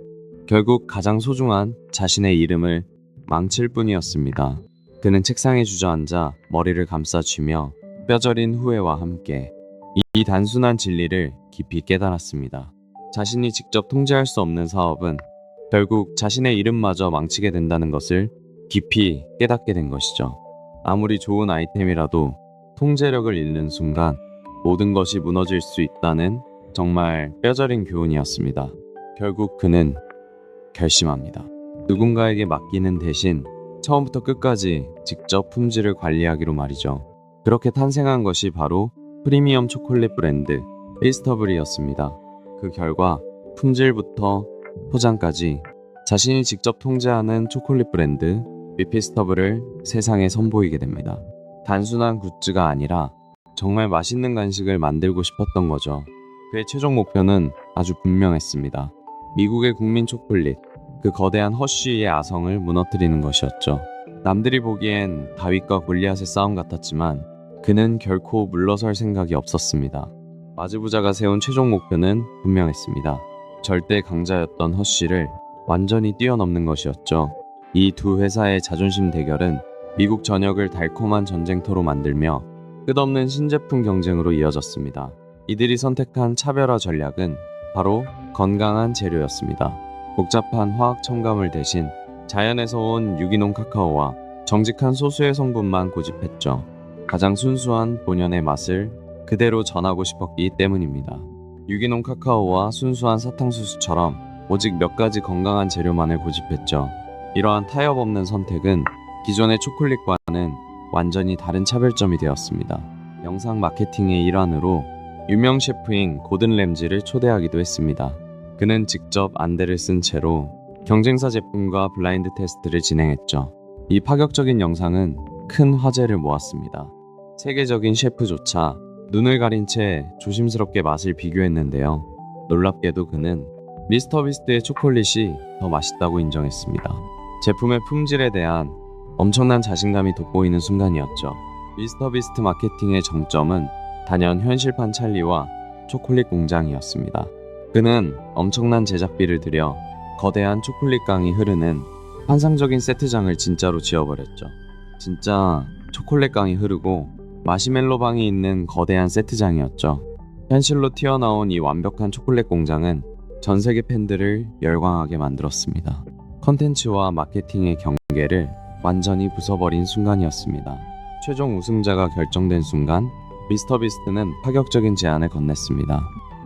결국 가장 소중한 자신의 이름을 망칠 뿐이었습니다. 그는 책상에 주저앉아 머리를 감싸쥐며 뼈저린 후회와 함께 이 단순한 진리를 깊이 깨달았습니다. 자신이 직접 통제할 수 없는 사업은 결국 자신의 이름마저 망치게 된다는 것을 깊이 깨닫게 된 것이죠. 아무리 좋은 아이템이라도 통제력을 잃는 순간 모든 것이 무너질 수 있다는 정말 뼈저린 교훈이었습니다. 결국 그는 결심합니다. 누군가에게 맡기는 대신 처음부터 끝까지 직접 품질을 관리하기로 말이죠. 그렇게 탄생한 것이 바로 프리미엄 초콜릿 브랜드 페이스터블이었습니다. 그 결과 품질부터 포장까지 자신이 직접 통제하는 초콜릿 브랜드 비피스터블을 세상에 선보이게 됩니다. 단순한 굿즈가 아니라 정말 맛있는 간식을 만들고 싶었던 거죠. 그의 최종 목표는 아주 분명했습니다. 미국의 국민 초콜릿, 그 거대한 허쉬의 아성을 무너뜨리는 것이었죠. 남들이 보기엔 다윗과 골리앗의 싸움 같았지만 그는 결코 물러설 생각이 없었습니다. 마즈부자가 세운 최종 목표는 분명했습니다. 절대 강자였던 허쉬를 완전히 뛰어넘는 것이었죠. 이 두 회사의 자존심 대결은 미국 전역을 달콤한 전쟁터로 만들며 끝없는 신제품 경쟁으로 이어졌습니다. 이들이 선택한 차별화 전략은 바로 건강한 재료였습니다. 복잡한 화학 첨가물 대신 자연에서 온 유기농 카카오와 정직한 소수의 성분만 고집했죠. 가장 순수한 본연의 맛을 그대로 전하고 싶었기 때문입니다. 유기농 카카오와 순수한 사탕수수처럼 오직 몇 가지 건강한 재료만을 고집했죠. 이러한 타협 없는 선택은 기존의 초콜릿과는 완전히 다른 차별점이 되었습니다. 영상 마케팅의 일환으로 유명 셰프인 고든 램지를 초대하기도 했습니다. 그는 직접 안대를 쓴 채로 경쟁사 제품과 블라인드 테스트를 진행했죠. 이 파격적인 영상은 큰 화제를 모았습니다. 세계적인 셰프조차 눈을 가린 채 조심스럽게 맛을 비교했는데요. 놀랍게도 그는 미스터 비스트의 초콜릿이 더 맛있다고 인정했습니다. 제품의 품질에 대한 엄청난 자신감이 돋보이는 순간이었죠. 미스터 비스트 마케팅의 정점은 단연 현실판 찰리와 초콜릿 공장이었습니다. 그는 엄청난 제작비를 들여 거대한 초콜릿 강이 흐르는 환상적인 세트장을 진짜로 지어버렸죠. 진짜 초콜릿 강이 흐르고 마시멜로 방이 있는 거대한 세트장이었죠. 현실로 튀어나온 이 완벽한 초콜릿 공장은 전 세계 팬들을 열광하게 만들었습니다. 컨텐츠와 마케팅의 경계를 완전히 부숴버린 순간이었습니다. 최종 우승자가 결정된 순간 미스터비스트는 파격적인 제안을 건넸습니다.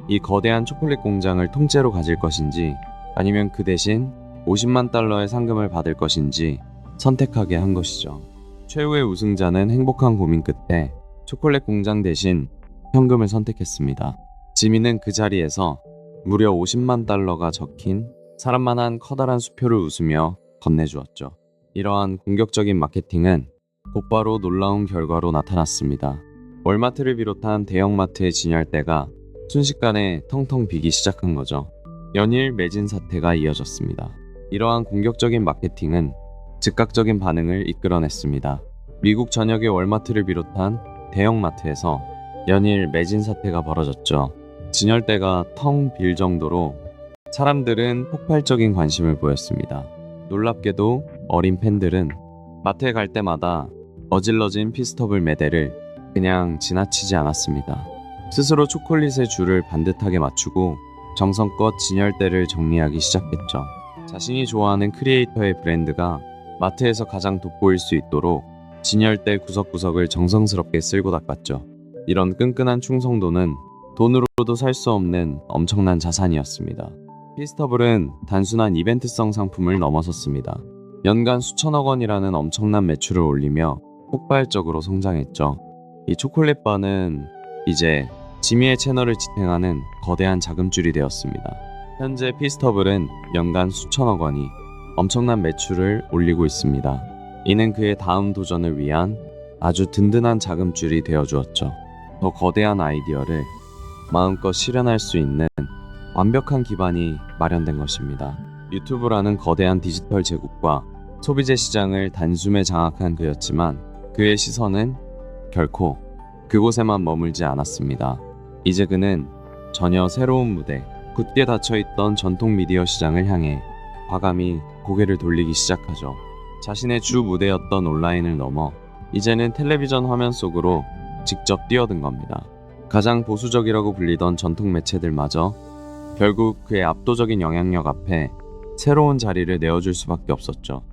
이 거대한 초콜릿 공장을 통째로 가질 것인지 아니면 그 대신 50만 달러의 상금을 받을 것인지 선택하게 한 것이죠. 최후의 우승자는 행복한 고민 끝에 초콜릿 공장 대신 현금을 선택했습니다. 지미는 그 자리에서 무려 50만 달러가 적힌 사람만한 커다란 수표를 웃으며 건네주었죠. 이러한 공격적인 마케팅은 곧바로 놀라운 결과로 나타났습니다. 월마트를 비롯한 대형마트의 진열대가 순식간에 텅텅 비기 시작한 거죠. 연일 매진 사태가 이어졌습니다. 이러한 공격적인 마케팅은 즉각적인 반응을 이끌어냈습니다. 미국 전역의 월마트를 비롯한 대형마트에서 연일 매진 사태가 벌어졌죠. 진열대가 텅 빌 정도로 사람들은 폭발적인 관심을 보였습니다. 놀랍게도 어린 팬들은 마트에 갈 때마다 어질러진 피스터블 매대를 그냥 지나치지 않았습니다. 스스로 초콜릿의 줄을 반듯하게 맞추고 정성껏 진열대를 정리하기 시작했죠. 자신이 좋아하는 크리에이터의 브랜드가 마트에서 가장 돋보일 수 있도록 진열대 구석구석을 정성스럽게 쓸고 닦았죠. 이런 끈끈한 충성도는 돈으로도 살 수 없는 엄청난 자산이었습니다. 피스터블은 단순한 이벤트성 상품을 넘어섰습니다. 연간 수천억 원이라는 엄청난 매출을 올리며 폭발적으로 성장했죠. 이 초콜릿바는 이제 지미의 채널을 지탱하는 거대한 자금줄이 되었습니다. 현재 피스터블은 연간 수천억 원이 엄청난 매출을 올리고 있습니다. 이는 그의 다음 도전을 위한 아주 든든한 자금줄이 되어주었죠. 더 거대한 아이디어를 마음껏 실현할 수 있는 완벽한 기반이 마련된 것입니다. 유튜브라는 거대한 디지털 제국과 소비재 시장을 단숨에 장악한 그였지만 그의 시선은 결코 그곳에만 머물지 않았습니다. 이제 그는 전혀 새로운 무대, 굳게 닫혀있던 전통 미디어 시장을 향해 과감히 고개를 돌리기 시작하죠. 자신의 주 무대였던 온라인을 넘어 이제는 텔레비전 화면 속으로 직접 뛰어든 겁니다. 가장 보수적이라고 불리던 전통 매체들마저 결국 그의 압도적인 영향력 앞에 새로운 자리를 내어줄 수밖에 없었죠.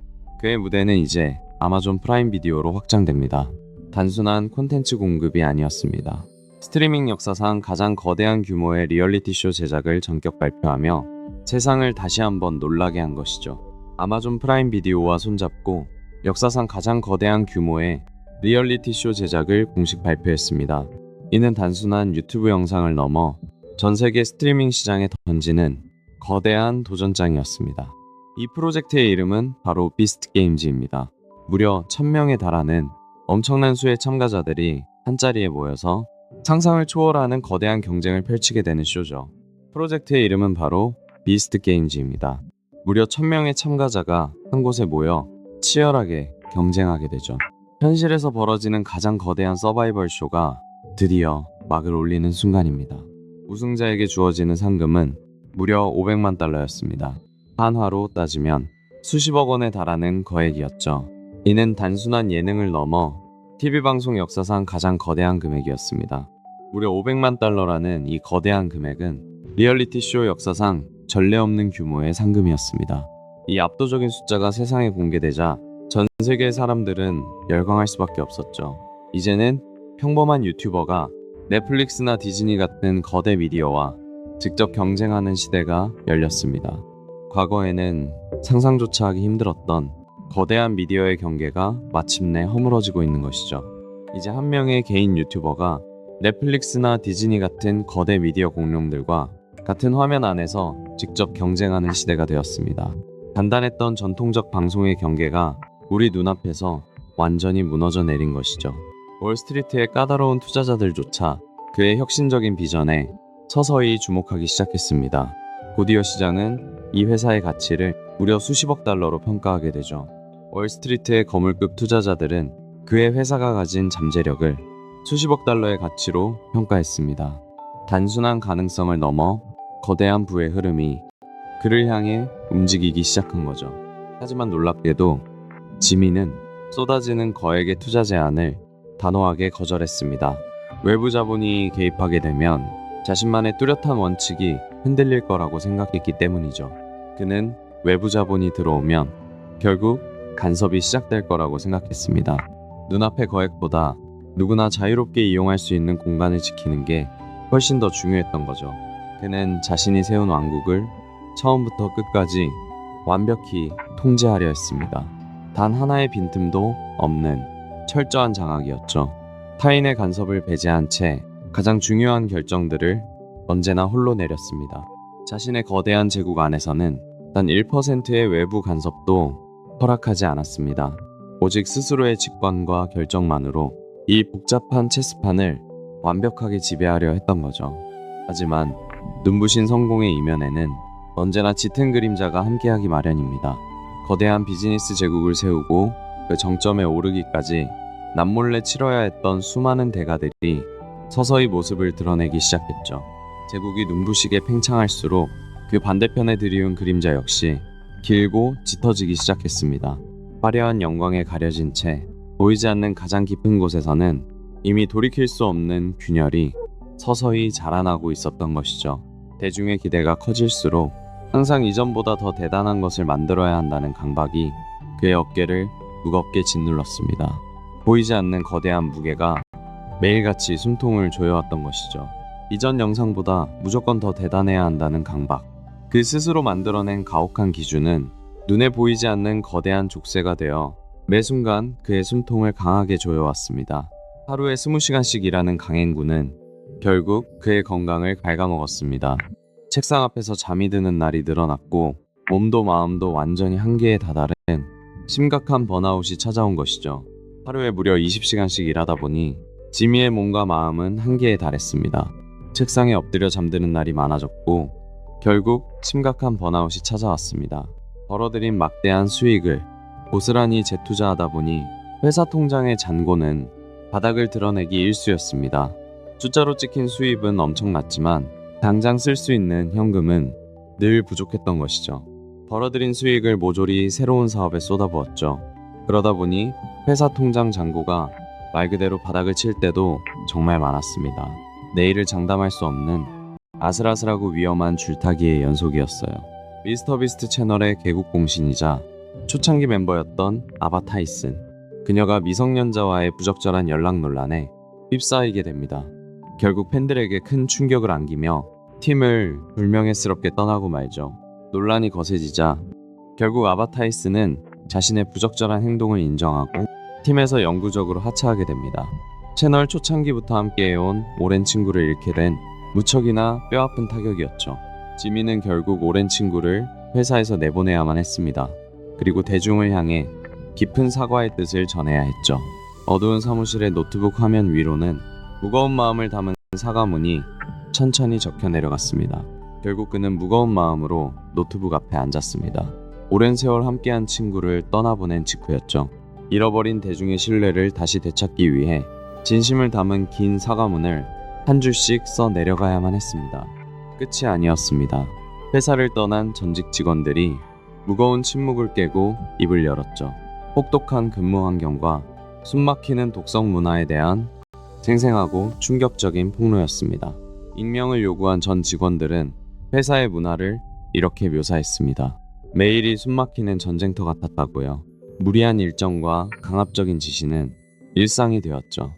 그의 무대는 이제 아마존 프라임 비디오로 확장됩니다. 단순한 콘텐츠 공급이 아니었습니다. 스트리밍 역사상 가장 거대한 규모의 리얼리티쇼 제작을 전격 발표하며 세상을 다시 한번 놀라게 한 것이죠. 아마존 프라임 비디오와 손잡고 역사상 가장 거대한 규모의 리얼리티쇼 제작을 공식 발표했습니다. 이는 단순한 유튜브 영상을 넘어 전 세계 스트리밍 시장에 던지는 거대한 도전장이었습니다. 이 프로젝트의 이름은 바로 비스트 게임즈입니다. 무려 1000명에 달하는 엄청난 수의 참가자들이 한자리에 모여서 상상을 초월하는 거대한 경쟁을 펼치게 되는 쇼죠. 프로젝트의 이름은 바로 비스트 게임즈입니다. 무려 1000명의 참가자가 한 곳에 모여 치열하게 경쟁하게 되죠. 현실에서 벌어지는 가장 거대한 서바이벌 쇼가 드디어 막을 올리는 순간입니다. 우승자에게 주어지는 상금은 무려 500만 달러였습니다. 한화로 따지면 수십억 원에 달하는 거액이었죠. 이는 단순한 예능을 넘어 TV방송 역사상 가장 거대한 금액이었습니다. 무려 500만 달러라는 이 거대한 금액은 리얼리티쇼 역사상 전례 없는 규모의 상금이었습니다. 이 압도적인 숫자가 세상에 공개되자 전 세계의 사람들은 열광할 수밖에 없었죠. 이제는 평범한 유튜버가 넷플릭스나 디즈니 같은 거대 미디어와 직접 경쟁하는 시대가 열렸습니다. 과거에는 상상조차 하기 힘들었던 거대한 미디어의 경계가 마침내 허물어지고 있는 것이죠. 이제 한 명의 개인 유튜버가 넷플릭스나 디즈니 같은 거대 미디어 공룡들과 같은 화면 안에서 직접 경쟁하는 시대가 되었습니다. 간단했던 전통적 방송의 경계가 우리 눈앞에서 완전히 무너져 내린 것이죠. 월스트리트의 까다로운 투자자들조차 그의 혁신적인 비전에 서서히 주목하기 시작했습니다. 곧이어 시장은 이 회사의 가치를 무려 수십억 달러로 평가하게 되죠. 월스트리트의 거물급 투자자들은 그의 회사가 가진 잠재력을 수십억 달러의 가치로 평가했습니다. 단순한 가능성을 넘어 거대한 부의 흐름이 그를 향해 움직이기 시작한 거죠. 하지만 놀랍게도 지미는 쏟아지는 거액의 투자 제안을 단호하게 거절했습니다. 외부 자본이 개입하게 되면 자신만의 뚜렷한 원칙이 흔들릴 거라고 생각했기 때문이죠. 그는 외부 자본이 들어오면 결국 간섭이 시작될 거라고 생각했습니다. 눈앞의 거액보다 누구나 자유롭게 이용할 수 있는 공간을 지키는 게 훨씬 더 중요했던 거죠. 그는 자신이 세운 왕국을 처음부터 끝까지 완벽히 통제하려 했습니다. 단 하나의 빈틈도 없는 철저한 장악이었죠. 타인의 간섭을 배제한 채 가장 중요한 결정들을 언제나 홀로 내렸습니다. 자신의 거대한 제국 안에서는 단 1%의 외부 간섭도 허락하지 않았습니다. 오직 스스로의 직관과 결정만으로 이 복잡한 체스판을 완벽하게 지배하려 했던 거죠. 하지만 눈부신 성공의 이면에는 언제나 짙은 그림자가 함께하기 마련입니다. 거대한 비즈니스 제국을 세우고 그 정점에 오르기까지 남몰래 치러야 했던 수많은 대가들이 서서히 모습을 드러내기 시작했죠. 제국이 눈부시게 팽창할수록 그 반대편에 들이운 그림자 역시 길고 짙어지기 시작했습니다. 화려한 영광에 가려진 채 보이지 않는 가장 깊은 곳에서는 이미 돌이킬 수 없는 균열이 서서히 자라나고 있었던 것이죠. 대중의 기대가 커질수록 항상 이전보다 더 대단한 것을 만들어야 한다는 강박이 그의 어깨를 무겁게 짓눌렀습니다. 보이지 않는 거대한 무게가 매일같이 숨통을 조여왔던 것이죠. 이전 영상보다 무조건 더 대단해야 한다는 강박. 그 스스로 만들어낸 가혹한 기준은 눈에 보이지 않는 거대한 족쇄가 되어 매 순간 그의 숨통을 강하게 조여왔습니다. 하루에 20시간씩 일하는 강행군은 결국 그의 건강을 갉아먹었습니다. 책상 앞에서 잠이 드는 날이 늘어났고 몸도 마음도 완전히 한계에 다다른 심각한 번아웃이 찾아온 것이죠. 하루에 무려 20시간씩 일하다 보니 지미의 몸과 마음은 한계에 달했습니다. 책상에 엎드려 잠드는 날이 많아졌고 결국 심각한 번아웃이 찾아왔습니다. 벌어들인 막대한 수익을 고스란히 재투자하다 보니 회사 통장의 잔고는 바닥을 드러내기 일쑤였습니다. 숫자로 찍힌 수입은 엄청났지만 당장 쓸 수 있는 현금은 늘 부족했던 것이죠. 벌어들인 수익을 모조리 새로운 사업에 쏟아부었죠. 그러다 보니 회사 통장 잔고가 말 그대로 바닥을 칠 때도 정말 많았습니다. 내일을 장담할 수 없는 아슬아슬하고 위험한 줄타기의 연속이었어요. 미스터비스트 채널의 개국 공신이자 초창기 멤버였던 아바 타이슨. 그녀가 미성년자와의 부적절한 연락 논란에 휩싸이게 됩니다. 결국 팬들에게 큰 충격을 안기며 팀을 불명예스럽게 떠나고 말죠. 논란이 거세지자 결국 아바 타이슨은 자신의 부적절한 행동을 인정하고 팀에서 영구적으로 하차하게 됩니다. 채널 초창기부터 함께해온 오랜 친구를 잃게 된 무척이나 뼈아픈 타격이었죠. 지미는 결국 오랜 친구를 회사에서 내보내야만 했습니다. 그리고 대중을 향해 깊은 사과의 뜻을 전해야 했죠. 어두운 사무실의 노트북 화면 위로는 무거운 마음을 담은 사과문이 천천히 적혀 내려갔습니다. 결국 그는 무거운 마음으로 노트북 앞에 앉았습니다. 오랜 세월 함께한 친구를 떠나보낸 직후였죠. 잃어버린 대중의 신뢰를 다시 되찾기 위해 진심을 담은 긴 사과문을 한 줄씩 써 내려가야만 했습니다. 끝이 아니었습니다. 회사를 떠난 전직 직원들이 무거운 침묵을 깨고 입을 열었죠. 혹독한 근무 환경과 숨막히는 독성 문화에 대한 생생하고 충격적인 폭로였습니다. 익명을 요구한 전 직원들은 회사의 문화를 이렇게 묘사했습니다. 매일이 숨막히는 전쟁터 같았다고요. 무리한 일정과 강압적인 지시는 일상이 되었죠.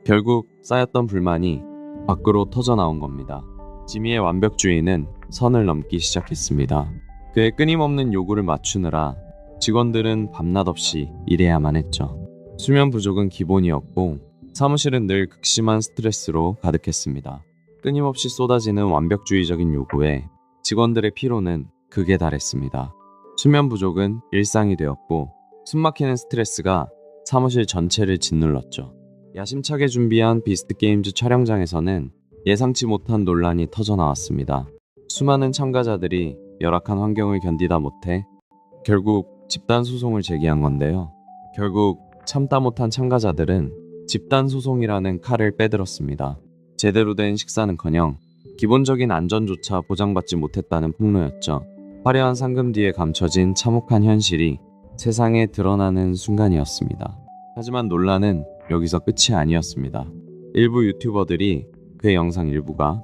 결국 쌓였던 불만이 밖으로 터져나온 겁니다. 지미의 완벽주의는 선을 넘기 시작했습니다. 그의 끊임없는 요구를 맞추느라 직원들은 밤낮 없이 일해야만 했죠. 수면 부족은 기본이었고 사무실은 늘 극심한 스트레스로 가득했습니다. 끊임없이 쏟아지는 완벽주의적인 요구에 직원들의 피로는 극에 달했습니다. 수면 부족은 일상이 되었고 숨막히는 스트레스가 사무실 전체를 짓눌렀죠. 야심차게 준비한 비스트 게임즈 촬영장에서는 예상치 못한 논란이 터져나왔습니다. 수많은 참가자들이 열악한 환경을 견디다 못해 결국 집단 소송을 제기한 건데요. 결국 참다 못한 참가자들은 집단 소송이라는 칼을 빼들었습니다. 제대로 된 식사는커녕 기본적인 안전조차 보장받지 못했다는 폭로였죠. 화려한 상금 뒤에 감춰진 참혹한 현실이 세상에 드러나는 순간이었습니다. 하지만 논란은 여기서 끝이 아니었습니다. 일부 유튜버들이 그의 영상 일부가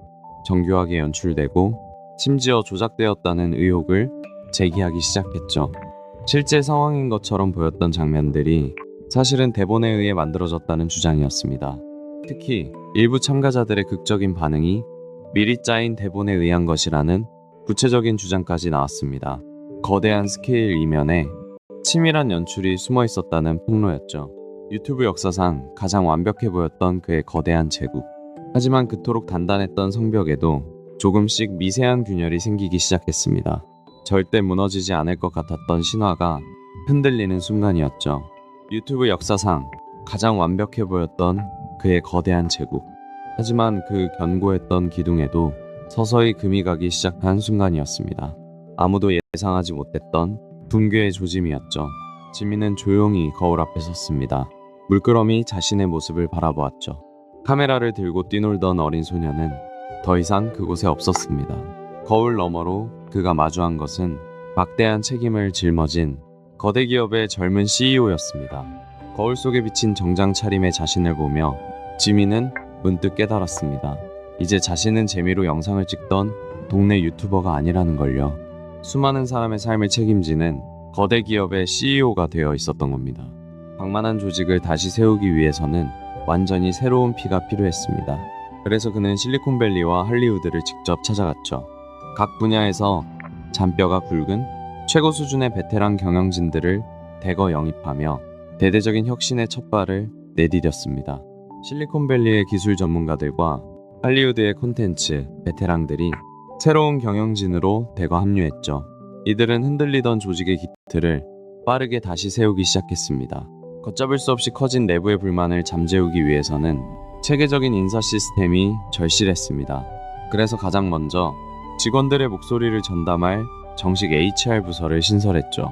정교하게 연출되고 심지어 조작되었다는 의혹을 제기하기 시작했죠. 실제 상황인 것처럼 보였던 장면들이 사실은 대본에 의해 만들어졌다는 주장이었습니다. 특히 일부 참가자들의 극적인 반응이 미리 짜인 대본에 의한 것이라는 구체적인 주장까지 나왔습니다. 거대한 스케일 이면에 치밀한 연출이 숨어 있었다는 폭로였죠. 유튜브 역사상 가장 완벽해 보였던 그의 거대한 제국. 하지만 그토록 단단했던 성벽에도 조금씩 미세한 균열이 생기기 시작했습니다. 절대 무너지지 않을 것 같았던 신화가 흔들리는 순간이었죠. 유튜브 역사상 가장 완벽해 보였던 그의 거대한 제국. 하지만 그 견고했던 기둥에도 서서히 금이 가기 시작한 순간이었습니다. 아무도 예상하지 못했던 붕괴의 조짐이었죠. 지민은 조용히 거울 앞에 섰습니다. 물끄러미 자신의 모습을 바라보았죠. 카메라를 들고 뛰놀던 어린 소녀는 더 이상 그곳에 없었습니다. 거울 너머로 그가 마주한 것은 막대한 책임을 짊어진 거대 기업의 젊은 CEO였습니다. 거울 속에 비친 정장 차림의 자신을 보며 지민은 문득 깨달았습니다. 이제 자신은 재미로 영상을 찍던 동네 유튜버가 아니라는 걸요. 수많은 사람의 삶을 책임지는 거대 기업의 CEO가 되어 있었던 겁니다. 방만한 조직을 다시 세우기 위해서는 완전히 새로운 피가 필요했습니다. 그래서 그는 실리콘밸리와 할리우드를 직접 찾아갔죠. 각 분야에서 잔뼈가 굵은 최고 수준의 베테랑 경영진들을 대거 영입하며 대대적인 혁신의 첫발을 내디뎠습니다. 실리콘밸리의 기술 전문가들과 할리우드의 콘텐츠 베테랑들이 새로운 경영진으로 대거 합류했죠. 이들은 흔들리던 조직의 기틀을 빠르게 다시 세우기 시작했습니다. 걷잡을 수 없이 커진 내부의 불만을 잠재우기 위해서는 체계적인 인사 시스템이 절실했습니다. 그래서 가장 먼저 직원들의 목소리를 전담할 정식 HR 부서를 신설했죠.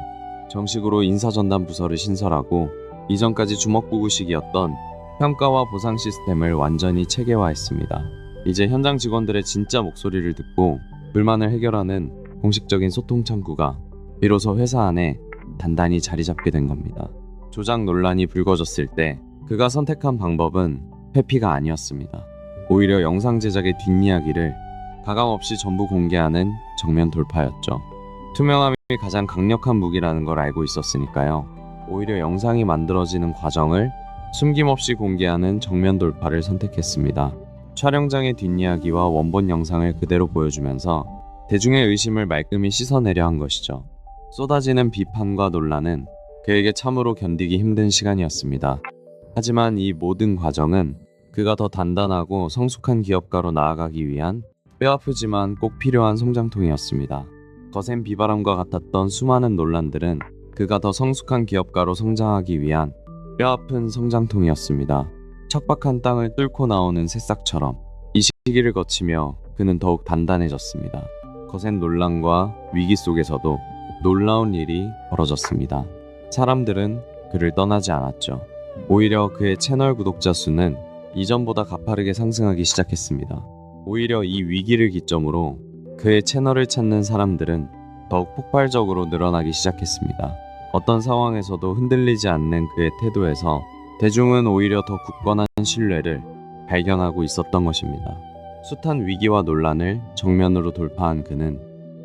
정식으로 인사전담 부서를 신설하고 이전까지 주먹구구식이었던 평가와 보상 시스템을 완전히 체계화했습니다. 이제 현장 직원들의 진짜 목소리를 듣고 불만을 해결하는 공식적인 소통 창구가 비로소 회사 안에 단단히 자리 잡게 된 겁니다. 조작 논란이 불거졌을 때 그가 선택한 방법은 회피가 아니었습니다. 오히려 영상 제작의 뒷이야기를 가감없이 전부 공개하는 정면 돌파였죠. 투명함이 가장 강력한 무기라는 걸 알고 있었으니까요. 오히려 영상이 만들어지는 과정을 숨김없이 공개하는 정면 돌파를 선택했습니다. 촬영장의 뒷이야기와 원본 영상을 그대로 보여주면서 대중의 의심을 말끔히 씻어내려 한 것이죠. 쏟아지는 비판과 논란은 그에게 참으로 견디기 힘든 시간이었습니다. 하지만 이 모든 과정은 그가 더 단단하고 성숙한 기업가로 나아가기 위한 뼈아프지만 꼭 필요한 성장통이었습니다. 거센 비바람과 같았던 수많은 논란들은 그가 더 성숙한 기업가로 성장하기 위한 뼈아픈 성장통이었습니다. 척박한 땅을 뚫고 나오는 새싹처럼 이 시기를 거치며 그는 더욱 단단해졌습니다. 거센 논란과 위기 속에서도 놀라운 일이 벌어졌습니다. 사람들은 그를 떠나지 않았죠. 오히려 그의 채널 구독자 수는 이전보다 가파르게 상승하기 시작했습니다. 오히려 이 위기를 기점으로 그의 채널을 찾는 사람들은 더욱 폭발적으로 늘어나기 시작했습니다. 어떤 상황에서도 흔들리지 않는 그의 태도에서 대중은 오히려 더 굳건한 신뢰를 발견하고 있었던 것입니다. 숱한 위기와 논란을 정면으로 돌파한 그는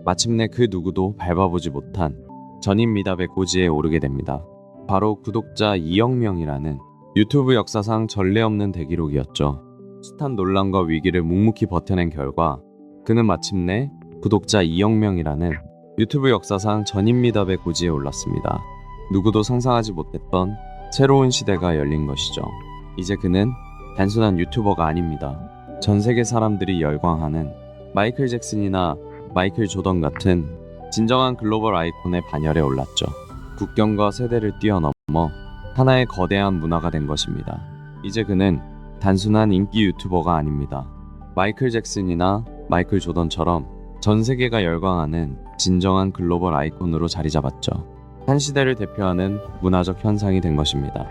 마침내 그 누구도 밟아보지 못한 전임 미답의 고지에 오르게 됩니다. 바로 구독자 2억 명이라는 유튜브 역사상 전례 없는 대기록이었죠. 숱한 논란과 위기를 묵묵히 버텨낸 결과 그는 마침내 구독자 2억 명이라는 유튜브 역사상 전임 미답의 고지에 올랐습니다. 누구도 상상하지 못했던 새로운 시대가 열린 것이죠. 이제 그는 단순한 유튜버가 아닙니다. 전 세계 사람들이 열광하는 마이클 잭슨이나 마이클 조던 같은 진정한 글로벌 아이콘의 반열에 올랐죠. 국경과 세대를 뛰어넘어 하나의 거대한 문화가 된 것입니다. 이제 그는 단순한 인기 유튜버가 아닙니다. 마이클 잭슨이나 마이클 조던처럼 전 세계가 열광하는 진정한 글로벌 아이콘으로 자리 잡았죠. 한 시대를 대표하는 문화적 현상이 된 것입니다.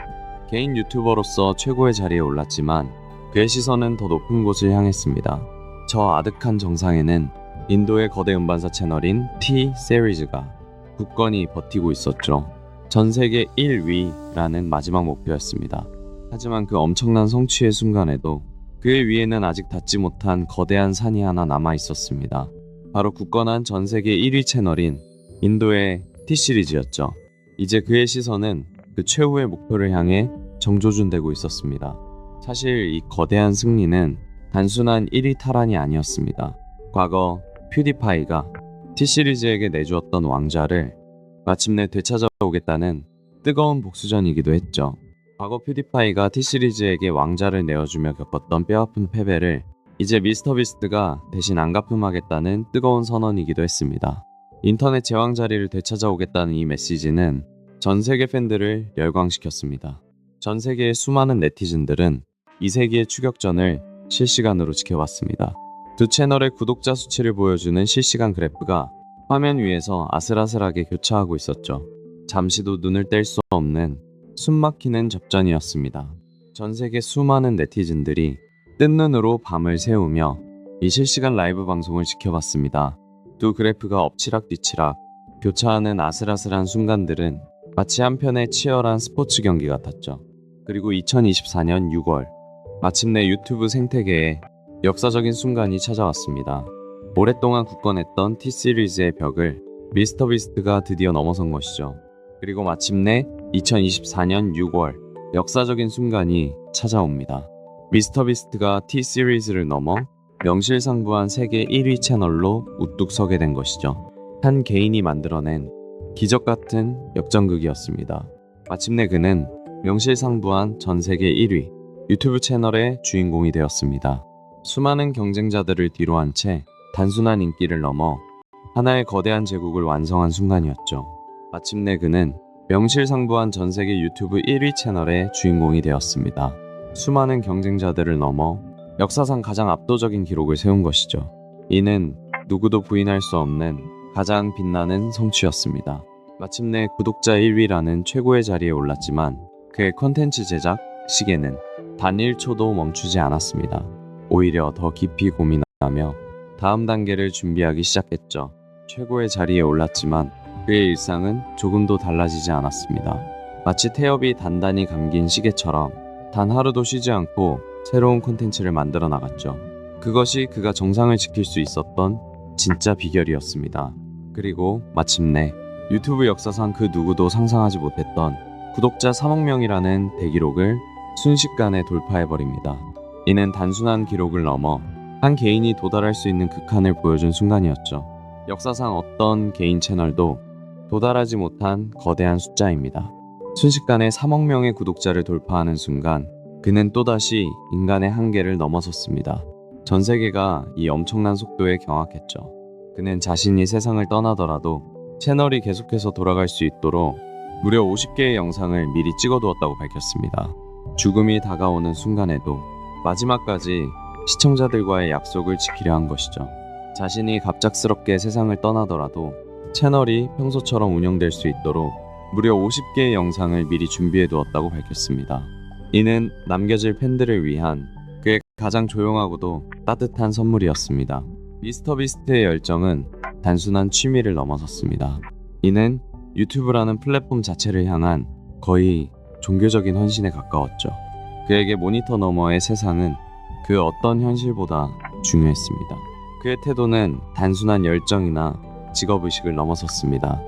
개인 유튜버로서 최고의 자리에 올랐지만 그의 시선은 더 높은 곳을 향했습니다. 저 아득한 정상에는 인도의 거대 음반사 채널인 T-시리즈가 굳건히 버티고 있었죠. 전 세계 1위라는 마지막 목표였습니다. 하지만 그 엄청난 성취의 순간에도 그의 위에는 아직 닿지 못한 거대한 산이 하나 남아 있었습니다. 바로 굳건한 전 세계 1위 채널인 인도의 T시리즈였죠. 이제 그의 시선은 그 최후의 목표를 향해 정조준되고 있었습니다. 사실 이 거대한 승리는 단순한 1위 탈환이 아니었습니다. 과거 퓨디파이가 T시리즈에게 내주었던 왕좌를 마침내 되찾아오겠다는 뜨거운 복수전이기도 했죠. 과거 퓨디파이가 T시리즈에게 왕좌를 내어주며 겪었던 뼈아픈 패배를 이제 미스터비스트가 대신 안 갚음하겠다는 뜨거운 선언이기도 했습니다. 인터넷 제왕 자리를 되찾아오겠다는 이 메시지는 전 세계 팬들을 열광시켰습니다. 전 세계의 수많은 네티즌들은 이 세기의 추격전을 실시간으로 지켜봤습니다. 두 채널의 구독자 수치를 보여주는 실시간 그래프가 화면 위에서 아슬아슬하게 교차하고 있었죠. 잠시도 눈을 뗄 수 없는 숨막히는 접전이었습니다. 전 세계 수많은 네티즌들이 뜬 눈으로 밤을 새우며 이 실시간 라이브 방송을 지켜봤습니다. 두 그래프가 엎치락뒤치락 교차하는 아슬아슬한 순간들은 마치 한편의 치열한 스포츠 경기 같았죠. 그리고 2024년 6월 마침내 유튜브 생태계에 역사적인 순간이 찾아왔습니다. 오랫동안 굳건했던 T시리즈의 벽을 미스터비스트가 드디어 넘어선 것이죠. 그리고 마침내 2024년 6월 역사적인 순간이 찾아옵니다. 미스터비스트가 T시리즈를 넘어 명실상부한 세계 1위 채널로 우뚝 서게 된 것이죠. 한 개인이 만들어낸 기적 같은 역전극이었습니다. 마침내 그는 명실상부한 전 세계 1위 유튜브 채널의 주인공이 되었습니다. 수많은 경쟁자들을 뒤로한 채 단순한 인기를 넘어 하나의 거대한 제국을 완성한 순간이었죠. 마침내 그는 명실상부한 전 세계 유튜브 1위 채널의 주인공이 되었습니다. 수많은 경쟁자들을 넘어 역사상 가장 압도적인 기록을 세운 것이죠. 이는 누구도 부인할 수 없는 가장 빛나는 성취였습니다. 마침내 구독자 1위라는 최고의 자리에 올랐지만 그의 콘텐츠 제작 시계는 단 1초도 멈추지 않았습니다. 오히려 더 깊이 고민하며 다음 단계를 준비하기 시작했죠. 최고의 자리에 올랐지만 그의 일상은 조금도 달라지지 않았습니다. 마치 태엽이 단단히 감긴 시계처럼 단 하루도 쉬지 않고 새로운 콘텐츠를 만들어 나갔죠. 그것이 그가 정상을 지킬 수 있었던 진짜 비결이었습니다. 그리고 마침내 유튜브 역사상 그 누구도 상상하지 못했던 구독자 3억 명이라는 대기록을 순식간에 돌파해버립니다. 이는 단순한 기록을 넘어 한 개인이 도달할 수 있는 극한을 보여준 순간이었죠. 역사상 어떤 개인 채널도 도달하지 못한 거대한 숫자입니다. 순식간에 3억 명의 구독자를 돌파하는 순간 그는 또다시 인간의 한계를 넘어섰습니다. 전 세계가 이 엄청난 속도에 경악했죠. 그는 자신이 세상을 떠나더라도 채널이 계속해서 돌아갈 수 있도록 무려 50개의 영상을 미리 찍어두었다고 밝혔습니다. 죽음이 다가오는 순간에도 마지막까지 시청자들과의 약속을 지키려 한 것이죠. 자신이 갑작스럽게 세상을 떠나더라도 채널이 평소처럼 운영될 수 있도록 무려 50개의 영상을 미리 준비해 두었다고 밝혔습니다. 이는 남겨질 팬들을 위한 그의 가장 조용하고도 따뜻한 선물이었습니다. 미스터비스트의 열정은 단순한 취미를 넘어섰습니다. 이는 유튜브라는 플랫폼 자체를 향한 거의 종교적인 헌신에 가까웠죠. 그에게 모니터 너머의 세상은 그 어떤 현실보다 중요했습니다. 그의 태도는 단순한 열정이나 직업의식을 넘어섰습니다.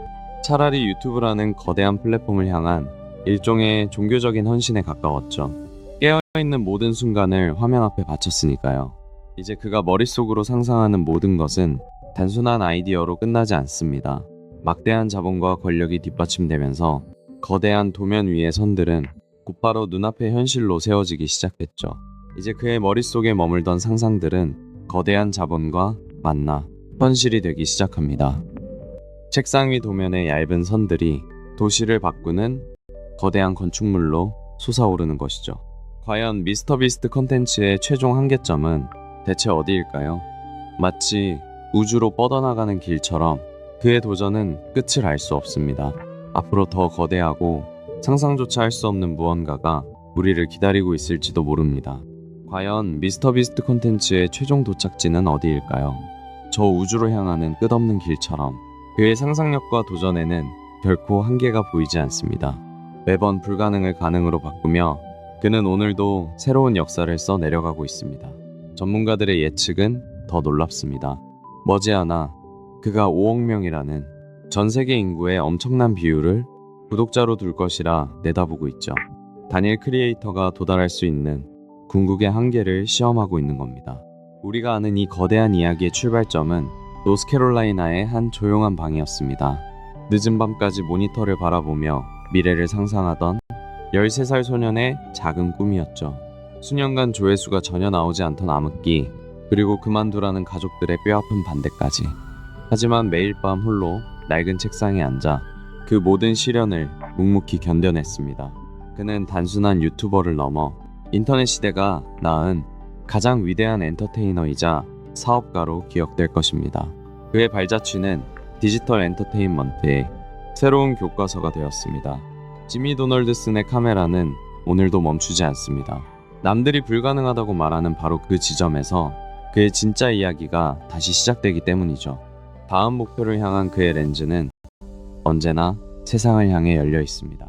차라리 유튜브라는 거대한 플랫폼을 향한 일종의 종교적인 헌신에 가까웠죠. 깨어있는 모든 순간을 화면 앞에 바쳤으니까요. 이제 그가 머릿속으로 상상하는 모든 것은 단순한 아이디어로 끝나지 않습니다. 막대한 자본과 권력이 뒷받침되면서 거대한 도면 위의 선들은 곧바로 눈앞의 현실로 세워지기 시작했죠. 이제 그의 머릿속에 머물던 상상들은 거대한 자본과 만나 현실이 되기 시작합니다. 책상 위 도면의 얇은 선들이 도시를 바꾸는 거대한 건축물로 솟아오르는 것이죠. 과연 미스터비스트 컨텐츠의 최종 한계점은 대체 어디일까요? 마치 우주로 뻗어나가는 길처럼 그의 도전은 끝을 알 수 없습니다. 앞으로 더 거대하고 상상조차 할 수 없는 무언가가 우리를 기다리고 있을지도 모릅니다. 과연 미스터비스트 콘텐츠의 최종 도착지는 어디일까요? 저 우주로 향하는 끝없는 길처럼 그의 상상력과 도전에는 결코 한계가 보이지 않습니다. 매번 불가능을 가능으로 바꾸며 그는 오늘도 새로운 역사를 써 내려가고 있습니다. 전문가들의 예측은 더 놀랍습니다. 머지않아 그가 5억 명이라는 전 세계 인구의 엄청난 비율을 구독자로 둘 것이라 내다보고 있죠. 다니엘 크리에이터가 도달할 수 있는 궁극의 한계를 시험하고 있는 겁니다. 우리가 아는 이 거대한 이야기의 출발점은 노스캐롤라이나의 한 조용한 방이었습니다. 늦은 밤까지 모니터를 바라보며 미래를 상상하던 13살 소년의 작은 꿈이었죠. 수년간 조회수가 전혀 나오지 않던 암흑기, 그리고 그만두라는 가족들의 뼈아픈 반대까지. 하지만 매일 밤 홀로 낡은 책상에 앉아 그 모든 시련을 묵묵히 견뎌냈습니다. 그는 단순한 유튜버를 넘어 인터넷 시대가 낳은 가장 위대한 엔터테이너이자 사업가로 기억될 것입니다. 그의 발자취는 디지털 엔터테인먼트의 새로운 교과서가 되었습니다. 지미 도널드슨의 카메라는 오늘도 멈추지 않습니다. 남들이 불가능하다고 말하는 바로 그 지점에서 그의 진짜 이야기가 다시 시작되기 때문이죠. 다음 목표를 향한 그의 렌즈는 언제나 세상을 향해 열려 있습니다.